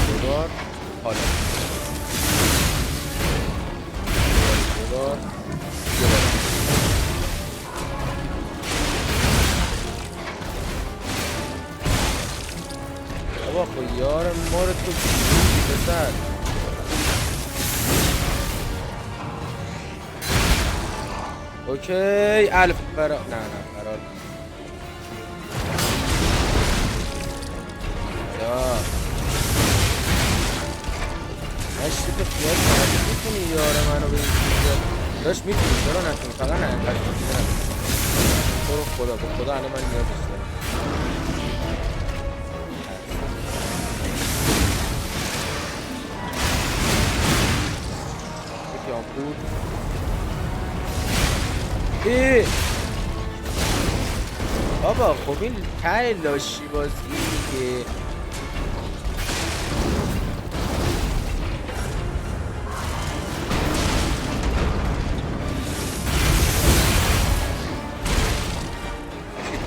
دوبار حالا دوبار بابا خو یار ما رو تو پسر اوکی الف فرار نه فرار یا اشتی که خیال کنم میتونی یاره منو به این چیزه داشت میتونی چرا نتونی فقط نه اینقدر میتونی نتونی تو رو خدا به خدا الان من نیازش دارم یکی آمپول بابا خب این ته لاشی بازی دیگه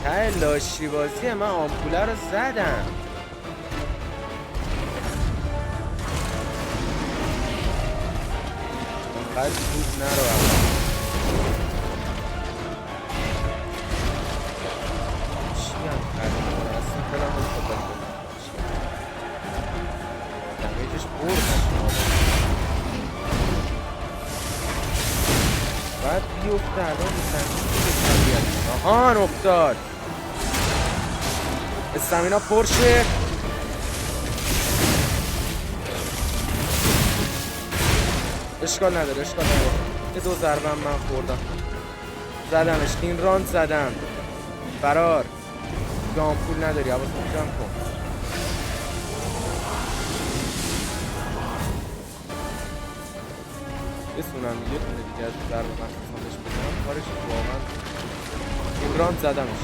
ته لاشی بازی من آمپوله رو زدم انقدر زود نرو باید بیفته الان آهان افتاد استامینا پرشه اشکال نداره یه دو ضربه هم من خوردم زدمش این راند زدم فرار یه آمپول نداری حواست جمع کن بسونم یه تونه دیگه از ضربه مخصوصا بهش بزنم کارش واقعا این راند زدمش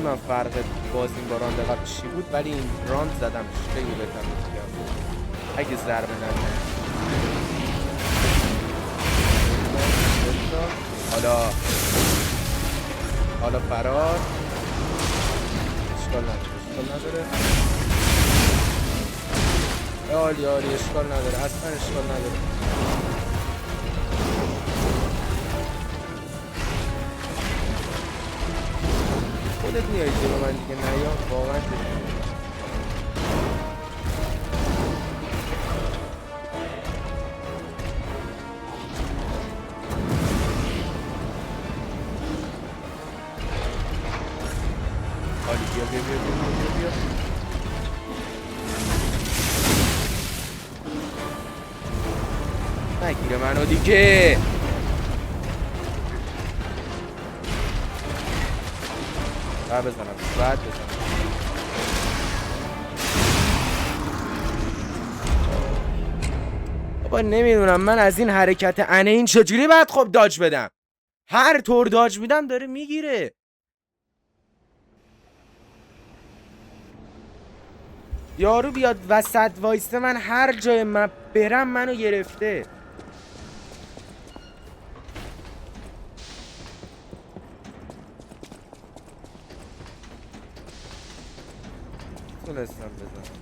من فرق بازیم با راند قبل چی بود ولی این راند زدمش خیلی بهتر بود اگه ضربه نده حالا فرار اشکال نداره عالی اشکال نداره اصلا اشکال نداره خودت میایی جلو من دیگه نیا واقعا عالی بیا نگیره منو دیگه بعد بزنم بابا نمیدونم من از این حرکت این چجوری باید خب داج بدم هر طور داج میدم داره میگیره یارو بیاد وسط وایسته من هر جای من برم منو گرفته تونستم بزنم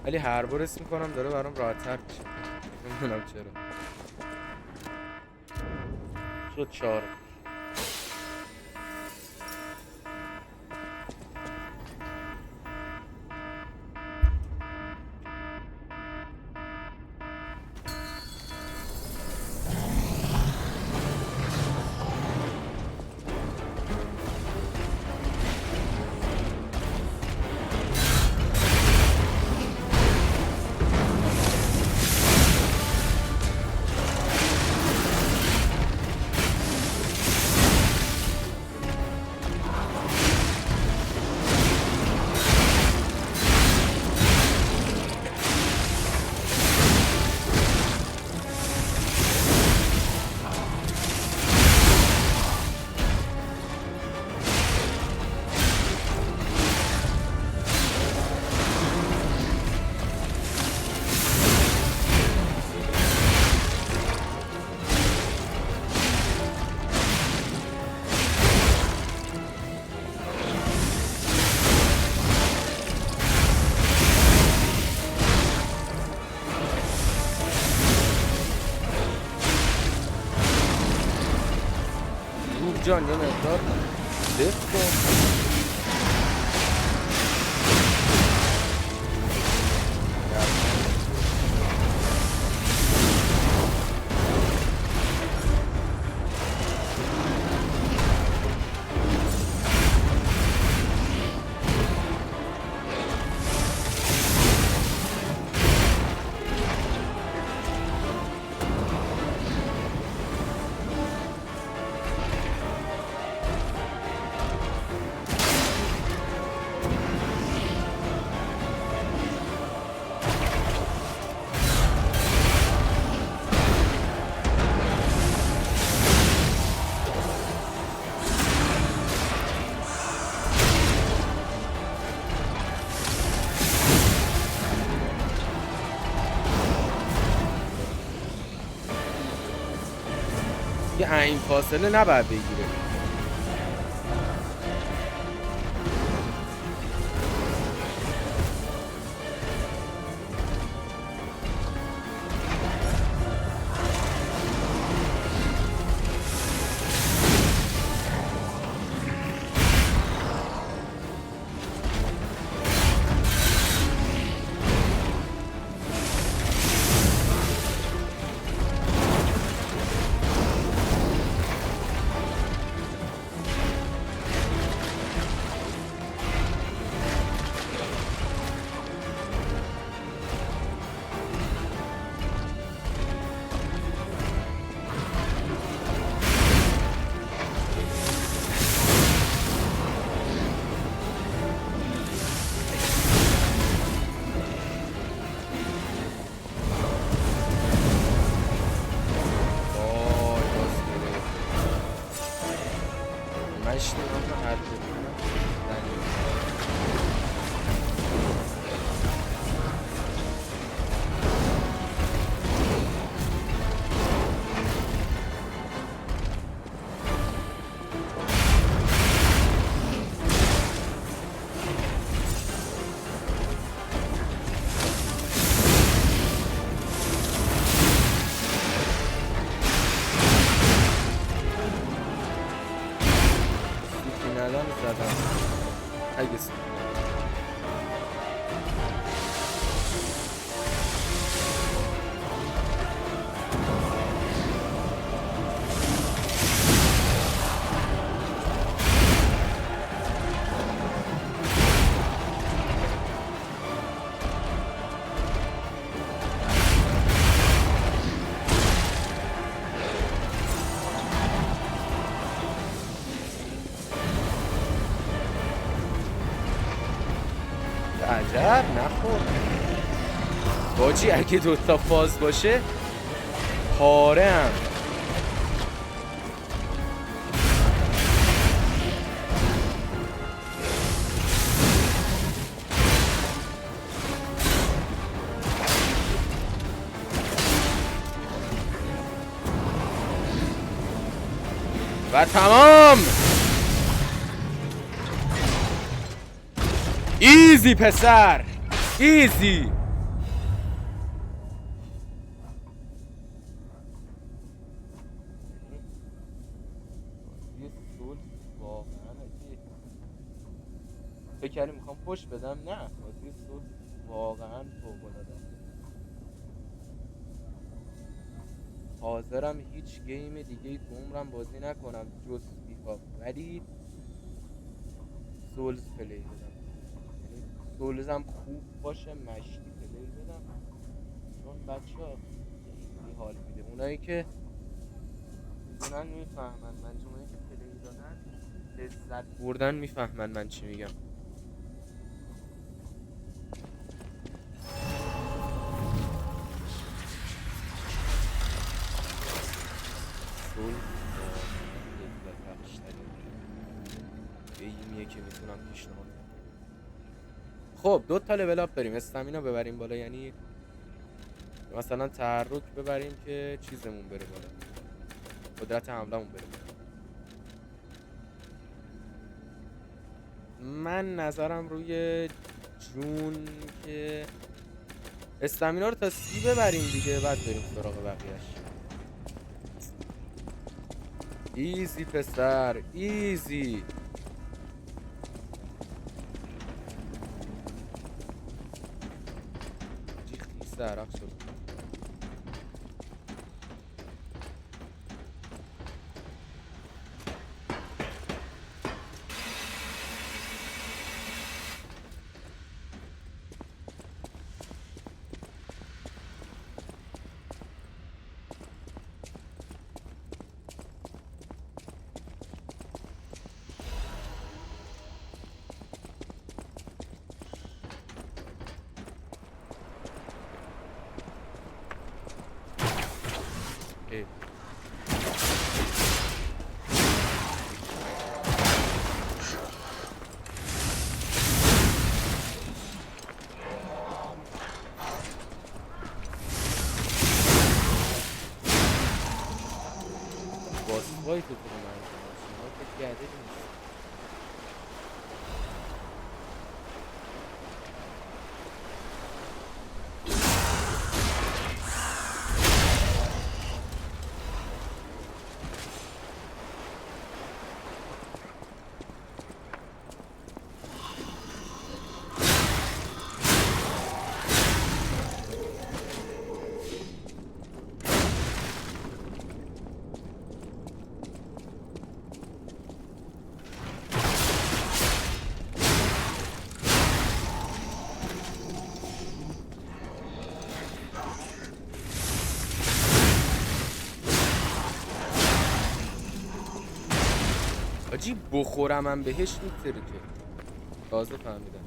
ولی هر بار اسم میکنم داره برام راحت‌تر میشه نمیدونم چرا شد 4 جان یه مقدار صفر کن. یه این فاصله نباید بگیره. عجب نخور باجی. اگه دوتا فاز باشه پاره هم. و تمام. ایزی پسر، ایزی. فکر کردی میخوام پشت بدم؟ نه، بازی سول واقعا فوق‌العاده است. حاضرم هیچ گیم دیگه ای تو عمرم بازی نکنم جز فیفا، ولی سولز پلی بدم. یعنی سولز هم خوب باشه، مشتی پلی بدم، چون بچه ها خیلی حال میده. اونایی که میدونن میفهمن، اونایی که پلی دادن لذت بردن میفهمن من چی میگم. سول لذت بخش‌ترین گیمیه که میتونم پیشنهاد کنم. خب 2 تا لول اپ بریم، استامینا ببریم بالا، یعنی مثلا تحرک ببریم که چیزمون بره بالا، قدرت حمله‌مون بره بالا. من نظرم روی جون که استامینا رو تا 30 ببریم دیگه، بعد بریم سراغ بقیه‌اش. ایزی پسر، ایزی. مست عرق شد. اه. واسطای تو تو من شما که گرده نیست. آجی بخورم هم بهش میتره که تازه فهمیدم.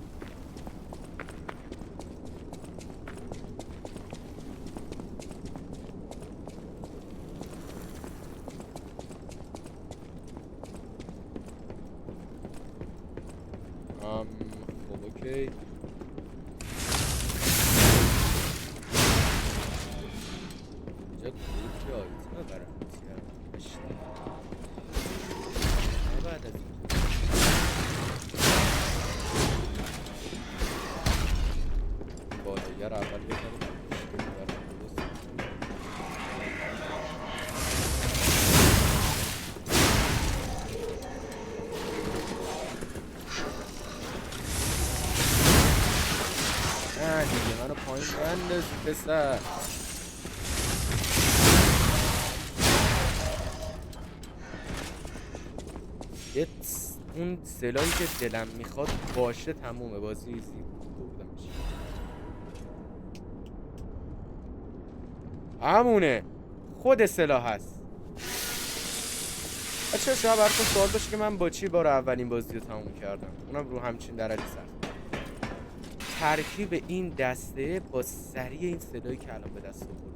خب اوکی. اینجا کلی آیتمه برام میتیرم بعد از این بالایگر اول بزنیم نه دیگه منو پایین بنداز پسر. اون سلاحی که دلم میخواد باشه تمومه بازی ایزی بودمش. همونه خود سلاح هست. بچه شاید براتون سوال باشه که من با چی بار اولین بازی رو تموم کردم، اونم رو همچین درجه سخت. ترکیب این دسته با سریع این سلاحی که الان به دست آوردم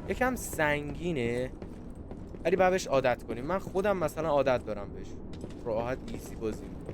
یکم سنگینه ولی باید بهش عادت کنیم. من خودم مثلا عادت دارم بهش، راحت ایزی بازی میکنم.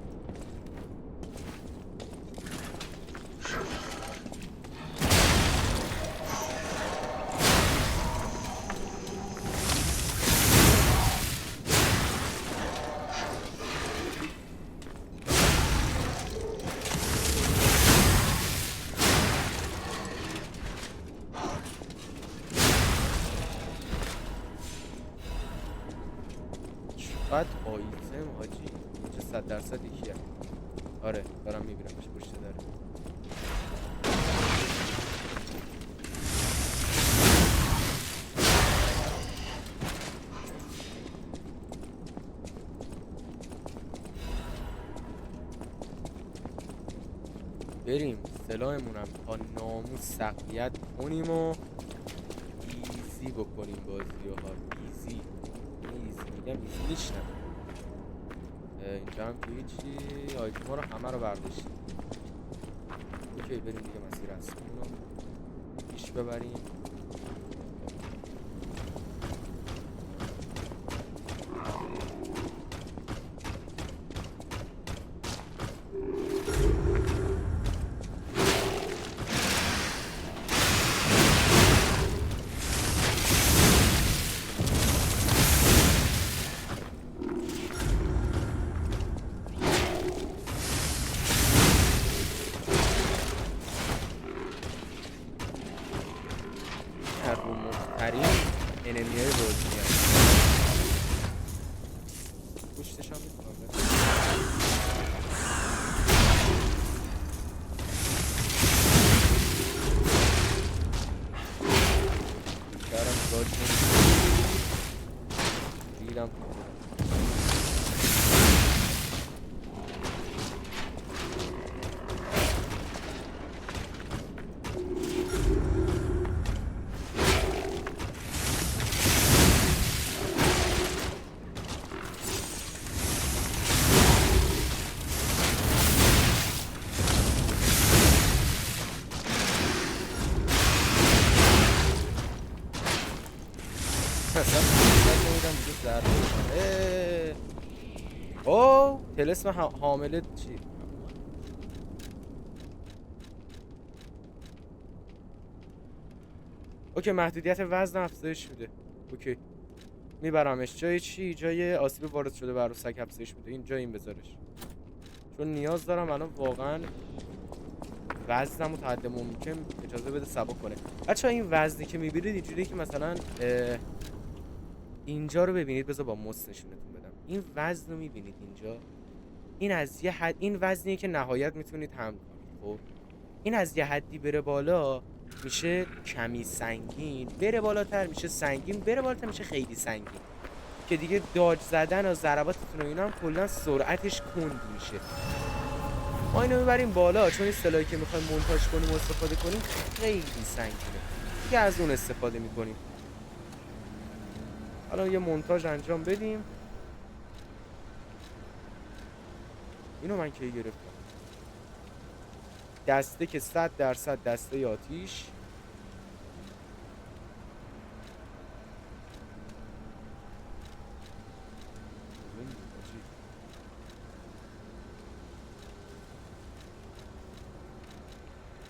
بعد آیتم حاجی اینجا 100% یکیه. آره دارم میبینمش پشت داره. بریم سلاحمونم تا ناموس سقیت کنیم و ایزی بکنیم بازی ها. ایزی میگم ایزی میشنم. اینجا هم که هیچی. آیتم ها رو همه رو برداشتیم. اوکی بریم دیگه مسیر اصلیمون رو پیش ببریم. میدم. اصلا نمیدم دیگه ضربه بزنه. اوه تلسم حامله چی؟ اوکی محدودیت وزن افزایش میده. اوکی میبرمش جای چی؟ جای آسیب وارد شده بر عروسک افزایش میده. این جای این بذارش، چون نیاز دارم الان واقعا وزنمو تا حد ممکن اجازه بده سبک کنه. بچه‌ها این وزنی که میبینید اینجوریه که مثلا اینجا رو ببینید، بذار با مس نشونتون بدم. این وزن رو میبینید اینجا، این از یه حد این وزنیه که نهایت میتونید حمل کنید. خب این از یه حدی بره بالا میشه کمی سنگین، بره بالاتر میشه سنگین، بره بالاتر میشه خیلی سنگین، که دیگه داج زدن و ضرباتتون و اینا هم کلا سرعتش کند میشه. ما اینو میبریم بالا چون این سلاحی که میخوایم مونتاژ کنیم و استفاده کنیم خیلی سنگینه، دیگه از اون استفاده میکنیم. حالا یه مونتاژ انجام بدیم. اینو من کی گرفتم؟ دسته که 100% دسته آتیش.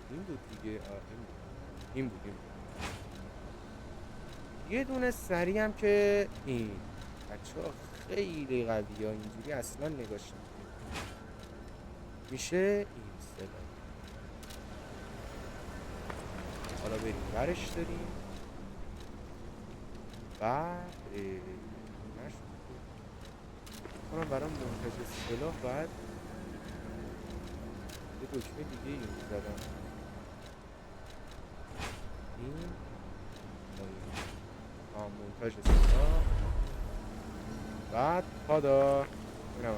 این بود دیگه. این بود. یه دونه سری هم که این بچه‌ها خیلی قویه، اینجوری اصلا نگاش نکنید. میشه این سلاح. حالا بریم برش داریم. بعد نشد کنم برام منتج سلاح. بعد یه دکمه دیگه این میزدم. این مونتاژ سلاح. بعد پادا اینم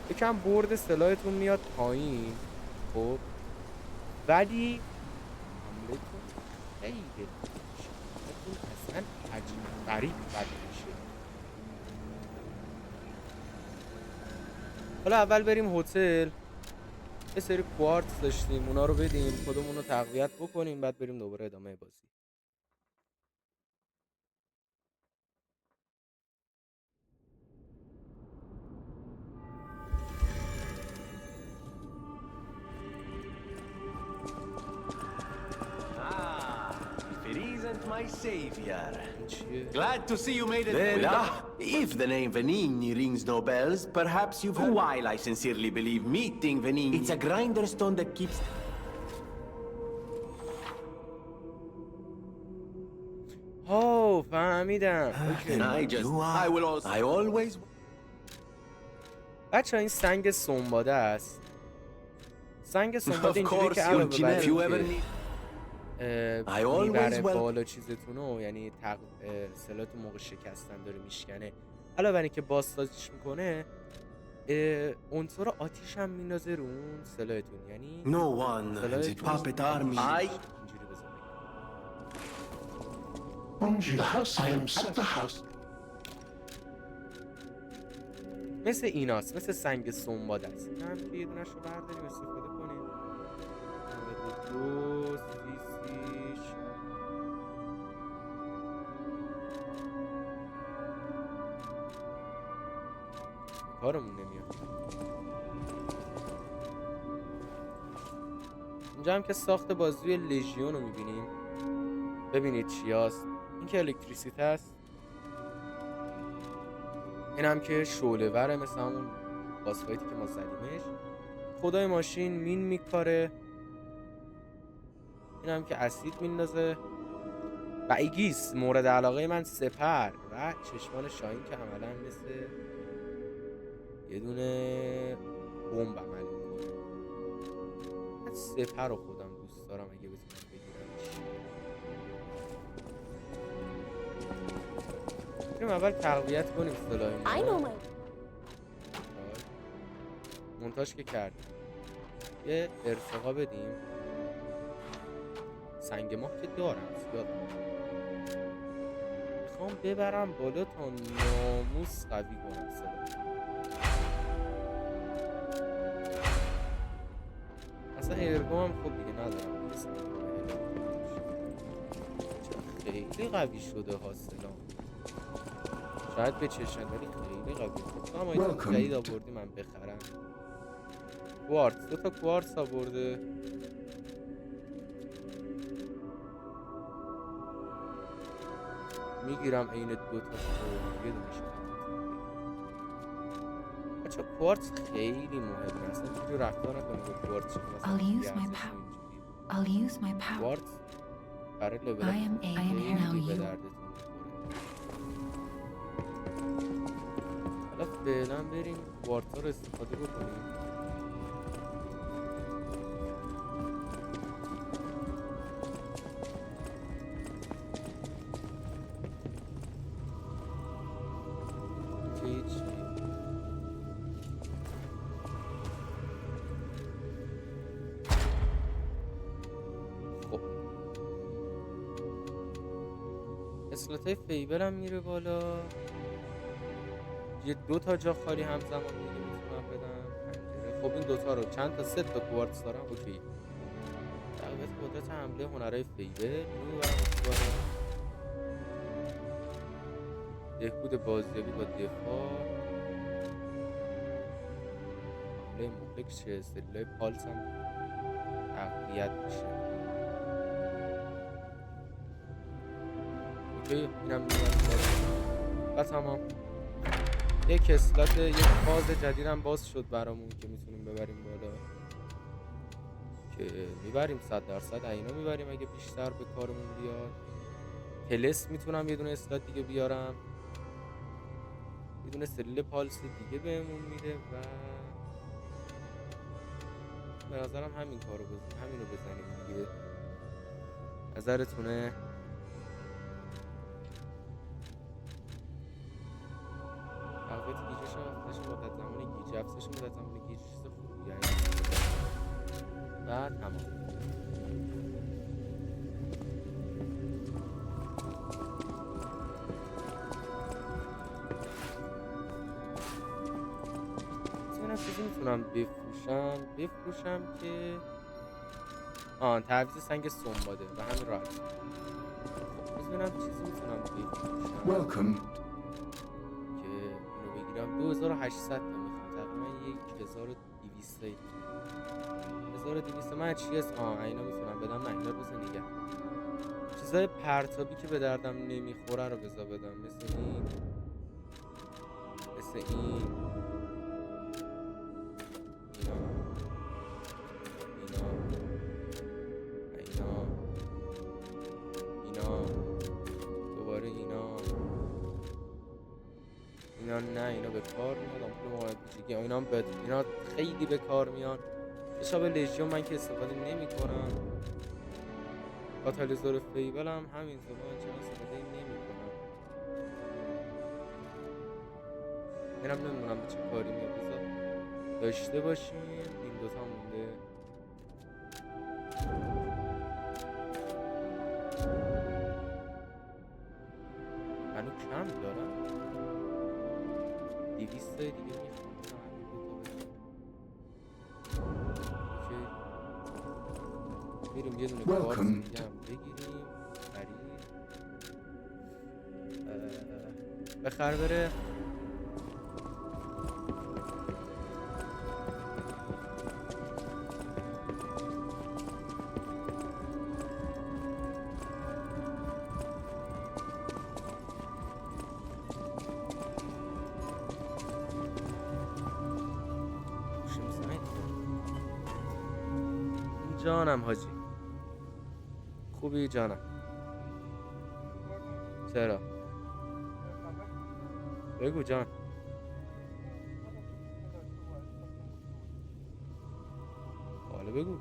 یکم برد سلاحتون میاد پایین. خب ولی حملتون خیلی شمالتون اصلا عجیب غریب بد میشه. حالا اول بریم هتل، یه سری کوارتز داشتیم اونا رو بدیم، خودمون رو تقویت بکنیم، بعد بریم دوباره ادامه بازی. If it isn't my savior. این چیه؟ Glad to see you made it. Well, if the name Venigni rings no bells, perhaps you've heard. While I sincerely believe meeting Venigni, it's a grinder stone that keeps. فهمیدم. اوکی. I always. بچه این سنگ سنباده است. سنگ سنباده Of اینجوری course, که you'll علاوه chin بر if you ever اینکه need. میبره بالا چیزتونو، یعنی سلاحتون موقع شکستن داره میشکنه، علاوه بر اینکه بازسازیش میکنه اونطور آتیش هم میندازه رو اون سلاحتون، یعنی No one. The سلاحتون puppet army. اینجوری بزنه. مثل ایناست، مثل سنگ سنباده است. این هم که یه دونش رو برداریم استفاده کنیم. 92 سیسیش کارمون نمیاد. اینجا هم که ساخت بازوی لژیون رو میبینیم. ببینید چی هست. این که الکتریسیته است. این هم که شعله وره، مثل همون باس فایتی که ما زدیمش. خدای ماشین مین میکاره. این هم که اسید میندازه. و ایگیس مورد علاقه من سپر و چشمان شاهین که عملا مثل یه دونه بمب عمل میکنه. من سپر رو خودم دوست دارم اگه بتونم بگیرمش. بریم اول تقویت کنیم سلاحیمون. I know my مونتاژ که کردیم یه ارتقا بدیم. سنگ ماه که دارم زیاد میخوام ببرم بالا تا ناموس قوی کنم سلاح. اصلا ایرگام هم خب دیگه ندارم دیگه. سنگ ماه خیلی قوی شده ها سلاح. شاید به چشم ولی خیلی قوی شده. اما این جدید آوردی من بخرم. کوارتز 2 تا کوارتز آورده. میگیرم عین 2 تا یه دونه شد. بچه کوارتز خیلی مهمه. اصلا اینجوری رفتار نکنیم با کوارتز. I'll use my power. کوارتز برای لول I am خیلی now به you. دردتون میخوره. حالا فعلا بریم کوارتز رو استفاده بکنیم. اسلاتای فیبل هم میره بالا. یه 2 تا جا خالی همزمان دیگه میتونم بدم پنجره. خب این 2 تا رو چند تا 3 تا کوارتز دارم اوکی. تقویت قدرت حمله هنرهای فیبل اینو برام بالا. بهبود بازیابی با دفاع. حمله مهلک چه سلولای پالس هم تقویت میشه. اوکی اینم میبرم و تمام. یک اسلات یک فاز جدیدم باز شد برامون که میتونیم ببریم بالا. که میبریم 100% اینا میبریم اگه بیشتر به کارمون بیاد. تلس میتونم یه دونه اسلات دیگه بیارم. یه دونه سلول پالس دیگه بهمون میده و به نظرم همین کارو همینو بزنیم دیگه. نظرتونه؟ تقویت گیجش افزایش مدت زمان گیج. افزایش مدت زمان گیج چیز خوبی یعنی و تمام. چیزی میتونم بفروشم که تعویض سنگ سنباده و همین راحت. ببینم چیزی میتونم بفروشم که اینو بگیرم. 2800 تا میخوام. تقریبا 1200 1200 من چی هست؟ اینا میتونم بدم. نه اینا بزن نگه. چیزای پرتابی که به دردم نمیخوره رو بذار بدم. مثل این دوباره اینا نه اینا به کار میاد. آمپول مقاومت پیچگی اینا خیلی به کار میان. شب لژیون من که استفاده نمی کنم. کاتالیزور فیبل هم همین زمان چون استفاده نمی کنم. اینم نمیدونم به چه کاری میاد. بذار داشته باشیم. این دوتا مونده. منو کم دارم. 200 دیگه میخوام. میریم یه دونه کارت دیگه هم بگیریم. بخر بره. جانم حاجی خوبی جانم. چرا؟ بگو جان. حالا بگو.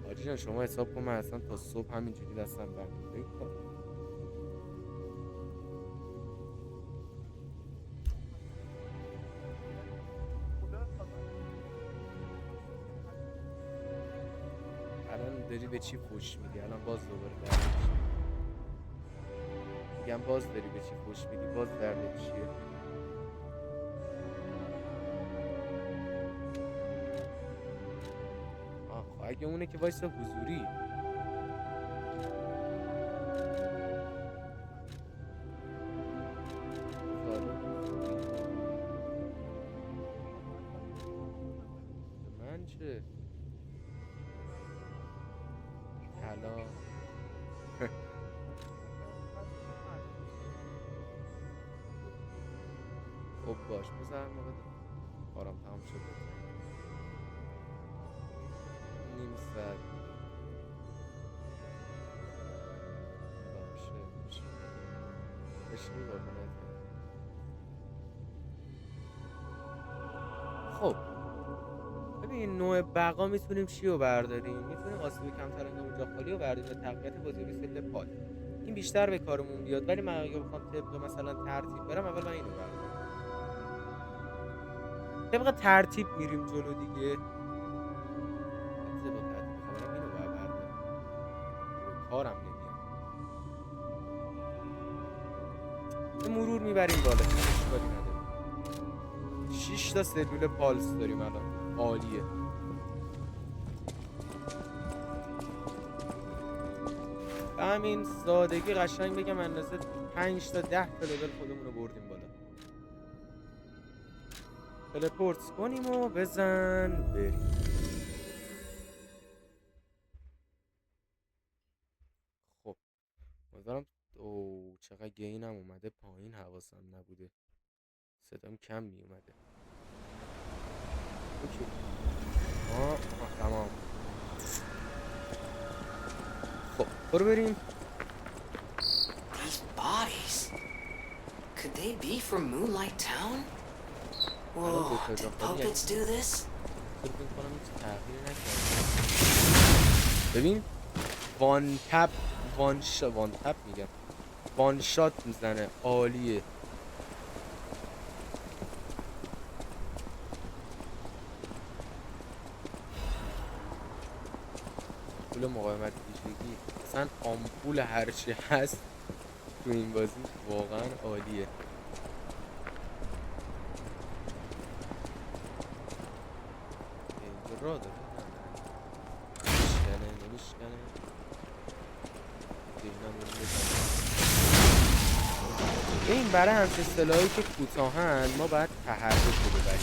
حاجی جان شما حساب کن من اصلا تا صبح همینجوری دستم بند بکن. الان داری به چی فوش میدی؟ الان باز دوباره درد چیه؟ میگم باز داری به چی فوش میدی؟ باز درد چیه؟ آخ اگه اونه که وایسا حضوری. من چه؟ الان خب باش بذار موقع کارم تمام شد نیم ساعت باشه میشه بشنی قربونت. خب ببین نوع بقا میتونیم چی رو برداریم؟ میتونیم آسیب کمتر انگام جا خالی رو برداریم و تقویت بازی سل پاد. این بیشتر به کارمون بیاد، ولی من اگه بخوام طبق مثلا ترتیب برم اول من اینو بردارم. طبق ترتیب میریم جلو دیگه. با ترتیب خبرم اینو باید بردارم. به کارم نمیاد. به مرور میبریم بالا. اشکالی نداره. 6 تا سلول پالس داریم الان. عالیه. به همین سادگی قشنگ بگم اندازه 5 تا 10 تا لول خودمون رو بردیم بالا. تلپورت کنیم و بزن بریم. خب مثلا اوه چقدر گینم اومده پایین، حواسم نبوده، صدام کم می اومده. اوکی تمام. خب برو بریم. These bodies. Could they be from Moonlight Town? Whoa, did puppets do this? ببین وان تپ میگم وان شات میزنه، عالیه. پول مقاومت ویژگی اصلا آمپول هرچی هست تو این بازی واقعا عالیه. اینجا را داره نمیشکنه این برای همچه سلاحی که کوتاهن ما باید تحرک رو ببریم،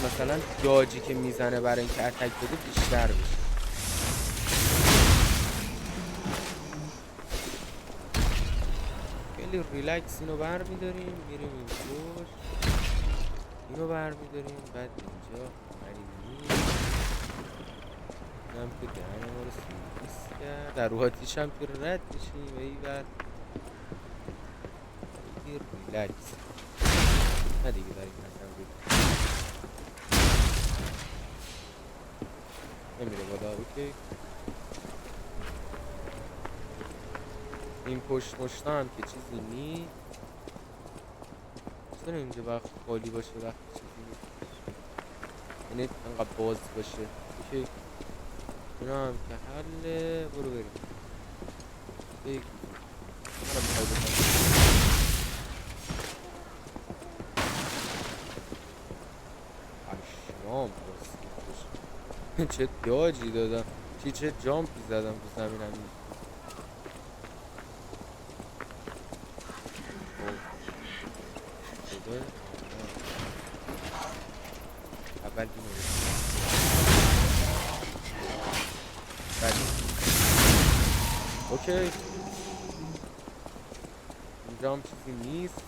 مثلا داجی که میزنه برای اینکه اتک بده بیشتر بشه. خیلی ریلکس اینو بر میداریم میریم اینجوش، اینو بر میداریم بعد اینجا مریم اینم که دهنه ما رو سرویس کرد، در روحاتیش هم که رد میشیم و ای بر خیلی ریلکس. نه دیگه داریم نکم بید نمیره بالا. اوکی این پشت مشتا هم که چیزی نی چطور اینجا وقت خالی باشه وقت چیزی نی یعنی انقدر باز باشه. اوکی اینا هم که حله. برو بریم یک منم میخوای بکنم اشمام چه داجی دادم چه جامپی زدم تو زمین همین. اول اینو اوکی اینجا هم چیزی نیست.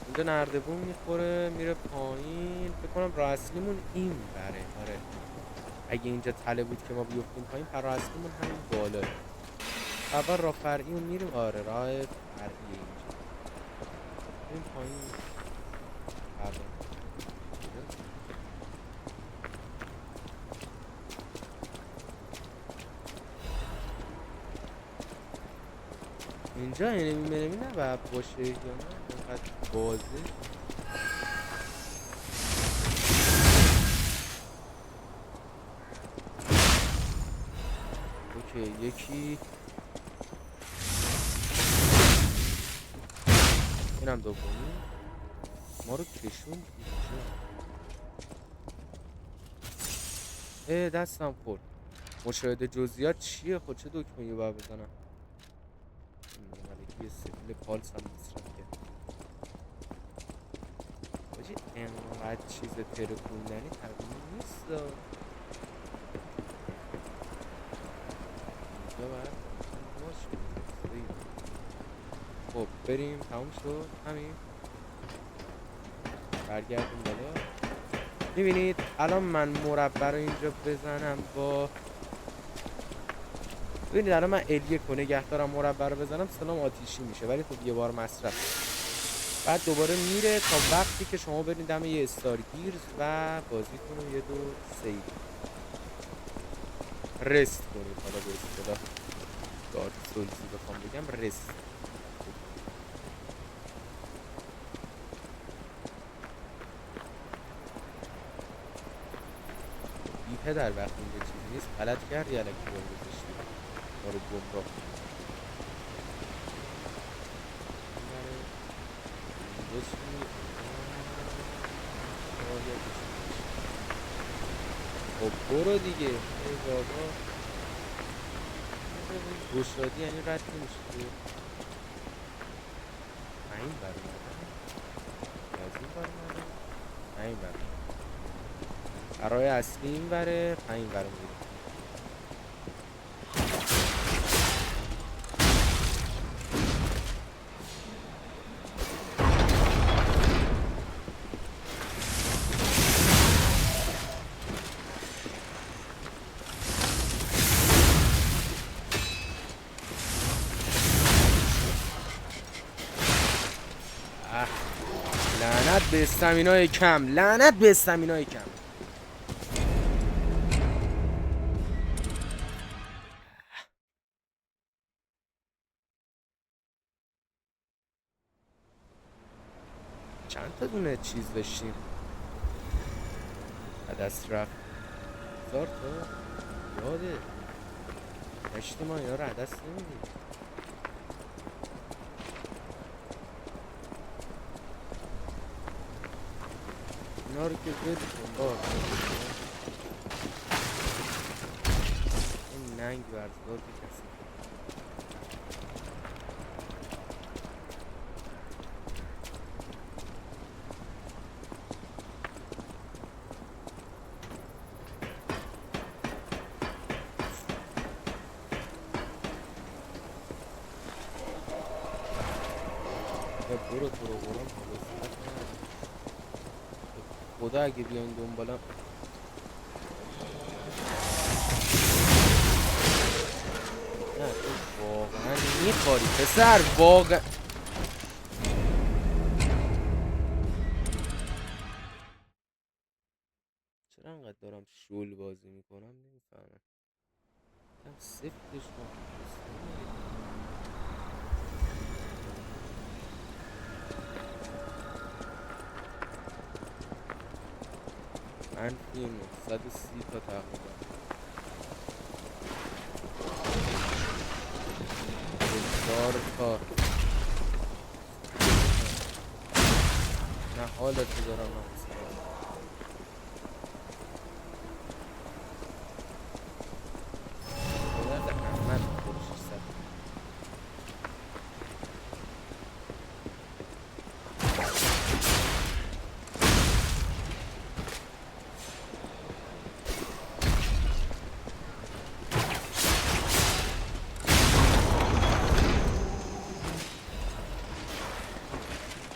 اینجا نردبون میخوره میره پایین. فکر کنم راه اصلیمون این بره. آره اگه اینجا تله بود که ما بیفتیم پایین، پر راه اصلیمون همین بالاه. اول راه فرعی میریم. آره راه فرعی اینجا این پایین. اینجا انمی منمی نباید باشه یا نه اینقدر بازه. اوکی یکی اینم دومی ما رو کشون دستم خورد. مشاهده جزئیات چیه؟ خود چه دکمه‌ای باید بزنم؟ ملکی سفیل پالس هم مصرف کرد. باشه اینقدر چیز ترکوندنی طبیعی نیست. اینجا باید باشه. خب بریم تموم شد همین. برگردیم بالا. میبینید الان من مربع رو اینجا بزنم با ببینید الان من الیه کنه نگه دارم مربع رو بزنم سلام آتیشی میشه ولی خب یه بار مصرف بعد دوباره میره تا وقتی که شما برید دم یه استارگیرز و بازیتون رو یه دور سیو رست کنید. حالا به اصطلاح دارک سولزی بخوام بگم رست. بی پدر وقتی اینجا چیزی نیست غلط کردی الکی بار گذاشتی ما رو گمراه خب برو دیگه ای بابا گشادی یعنی رد نمیشه تو این برمانه از این برمانه این برمانه برای اصلی این بره این برمانه لعنت به استامینای کم لعنت به استامینای کم چند تا دونه چیز داشتیم دست رفت 1000 تا یاده داشتیم ما اینا رو عدست نمیدیم اینا رو که بید کن با این ننگ ورزدار که کسی برو تو رو برام خدا اگه بیاین دنبالم نه تو واقعا میخواری پسر واقعا چرا انقدر دارم شل بازی میکنم نمیفهمم هم سفتش کنم منفی 930 تا تقریبا 1000 تا نه حالتو دارم نموسیم باید احمد خودشش سر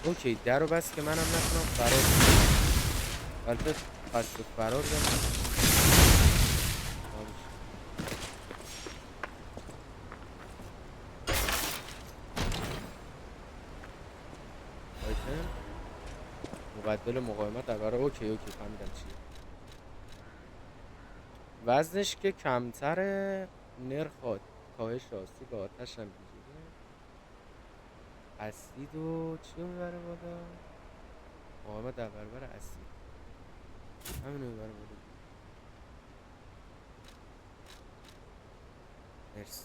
اوکی در رو بس که منم نتونم فرار کنم البته قصد فرار دارم آیتم مبدل مقاومت در برای اوکی فهمیدم چیه وزنش که کمتره نرخ کاهش آسیب به آتش هم اینجوریه اسید و چی رو میبره بالا؟ مقاومت در برابر اسید، همین رو میبره بالا. مرسی.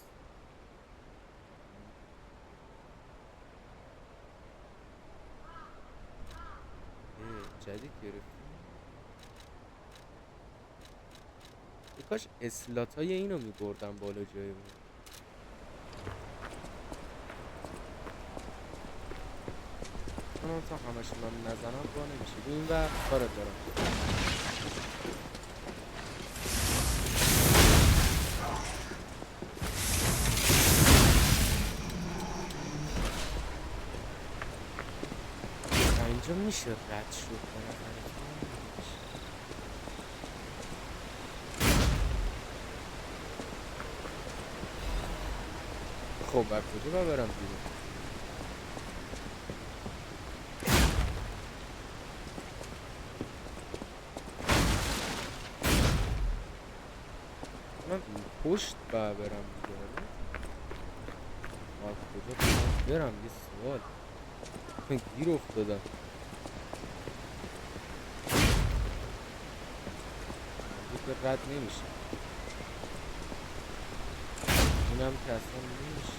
جدید گرفتیم. یه کاش اسلات های اینو میبردم بالا جای بود. کنم تا همشون هم نزنم با نمیشه. این و کارت دارم. اینجا میشه رد شد به نظرتون؟ خب بر کجا باید برم بیرون؟ من پشت باید برم بیرون. باید کجا برم؟ یه سوال من گیر افتادم. که رد نمیشه. اینم که اصلا نمیشه.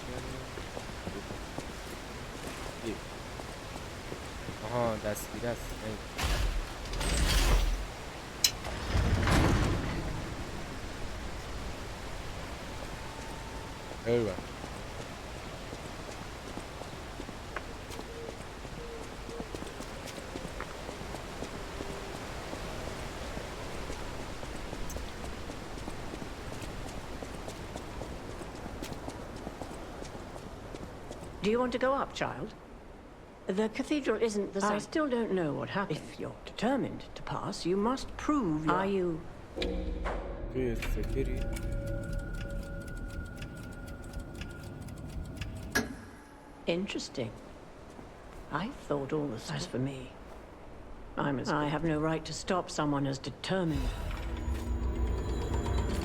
آها دستگیر است. ایوه Do you want to go up, child? The cathedral isn't the same. I still don't know what happened. If you're determined to pass, you must prove your... Are you... Interesting. I thought all the size for me. I have no right to stop someone as determined.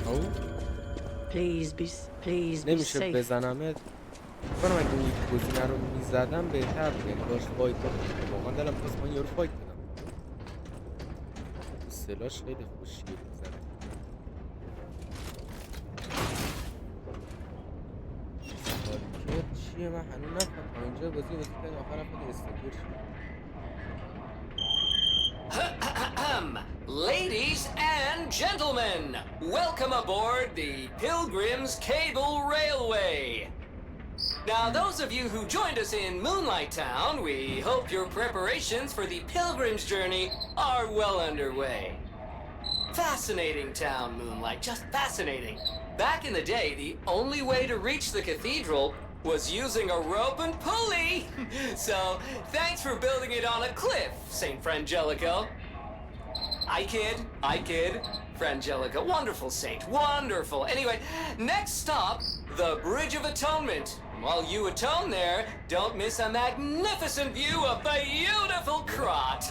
Oh? Please be نمیشه safe. بزنمت. کنم اگه اون گزینه رو میزدم بهتر بود. یعنی داشت فایت کنم. واقعا دلم خواست من یارو فایت کنم. سلاش خیلی خوشگل میزنه. سالکت چیه؟ من هنوز نفهم. تا اینجا بازی کنم آخر خود استکر شد. Ladies and gentlemen, welcome aboard the Pilgrim's Cable Railway. Now, those of you who joined us in Moonlight Town, we hope your preparations for the Pilgrim's journey are well underway. Fascinating town, Moonlight, just fascinating. Back in the day, the only way to reach the cathedral was using a rope and pulley. So, thanks for building it on a cliff, St. Frangelico. I kid. Frangelica, wonderful saint, wonderful. Anyway, next stop, the Bridge of Atonement. While you atone there, don't miss a magnificent view of the beautiful Krot.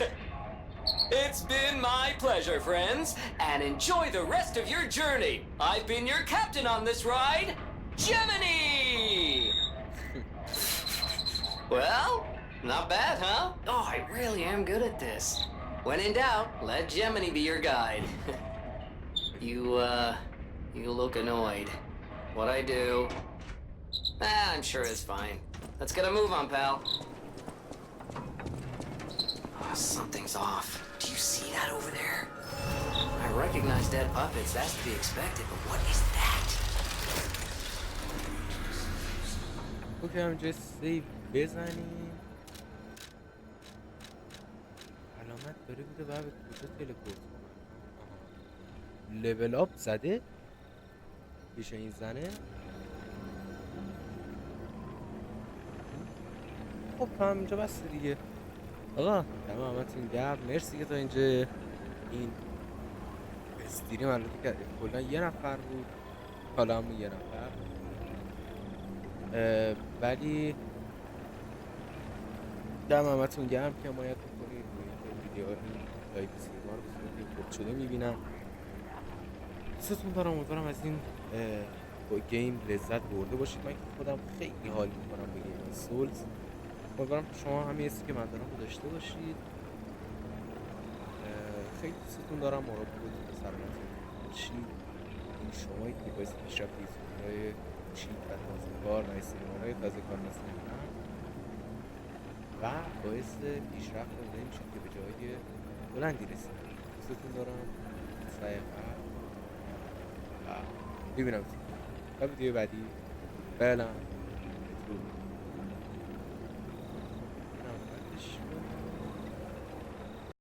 It's been my pleasure, friends, and enjoy the rest of your journey. I've been your captain on this ride, Gemini! Well, not bad, huh? Oh, I really am good at this. When in doubt, let Gemini be your guide. You look annoyed. What I do? I'm sure it's fine. Let's get a move on, pal. Oh, something's off. Do you see that over there? I recognize dead puppets. That's to be expected, but what is that? اوکی همینجا سیف بزنیم. علامت داره بوده باید به کجا تلپورت کنم. لول آپ زده پیش این زنه. خب تا همینجا بسته دیگه آقا. همتون گرم، مرسی که تا اینجا این استریم البته که کلا یه نفر بود، حالا همون یه نفر ولی همتون گرم که حمایت بکنید. ویدیو لایک سیما رو بزنید که شده میبینم. دوستتون دارم، امیدوارم از این گیم لذت برده باشید. من که خودم خیلی حال میکنم به گیم سولز امیدوارم شما هم یه که من دارم رو داشته باشید. خیلی دوستتون دارم، مراقب خودتون و سلامتیتون باشید. این شمایی که باعث پیشرفت یوتیوبرهای چیک و تازه‌کار و استریمرهای تازه‌کار مثل من و باعث پیشرفت اونایی میشید که به جای بلندی رسید. دوستتون دارم، سعی و ببینم تا ویدیو بعدی. فعلا.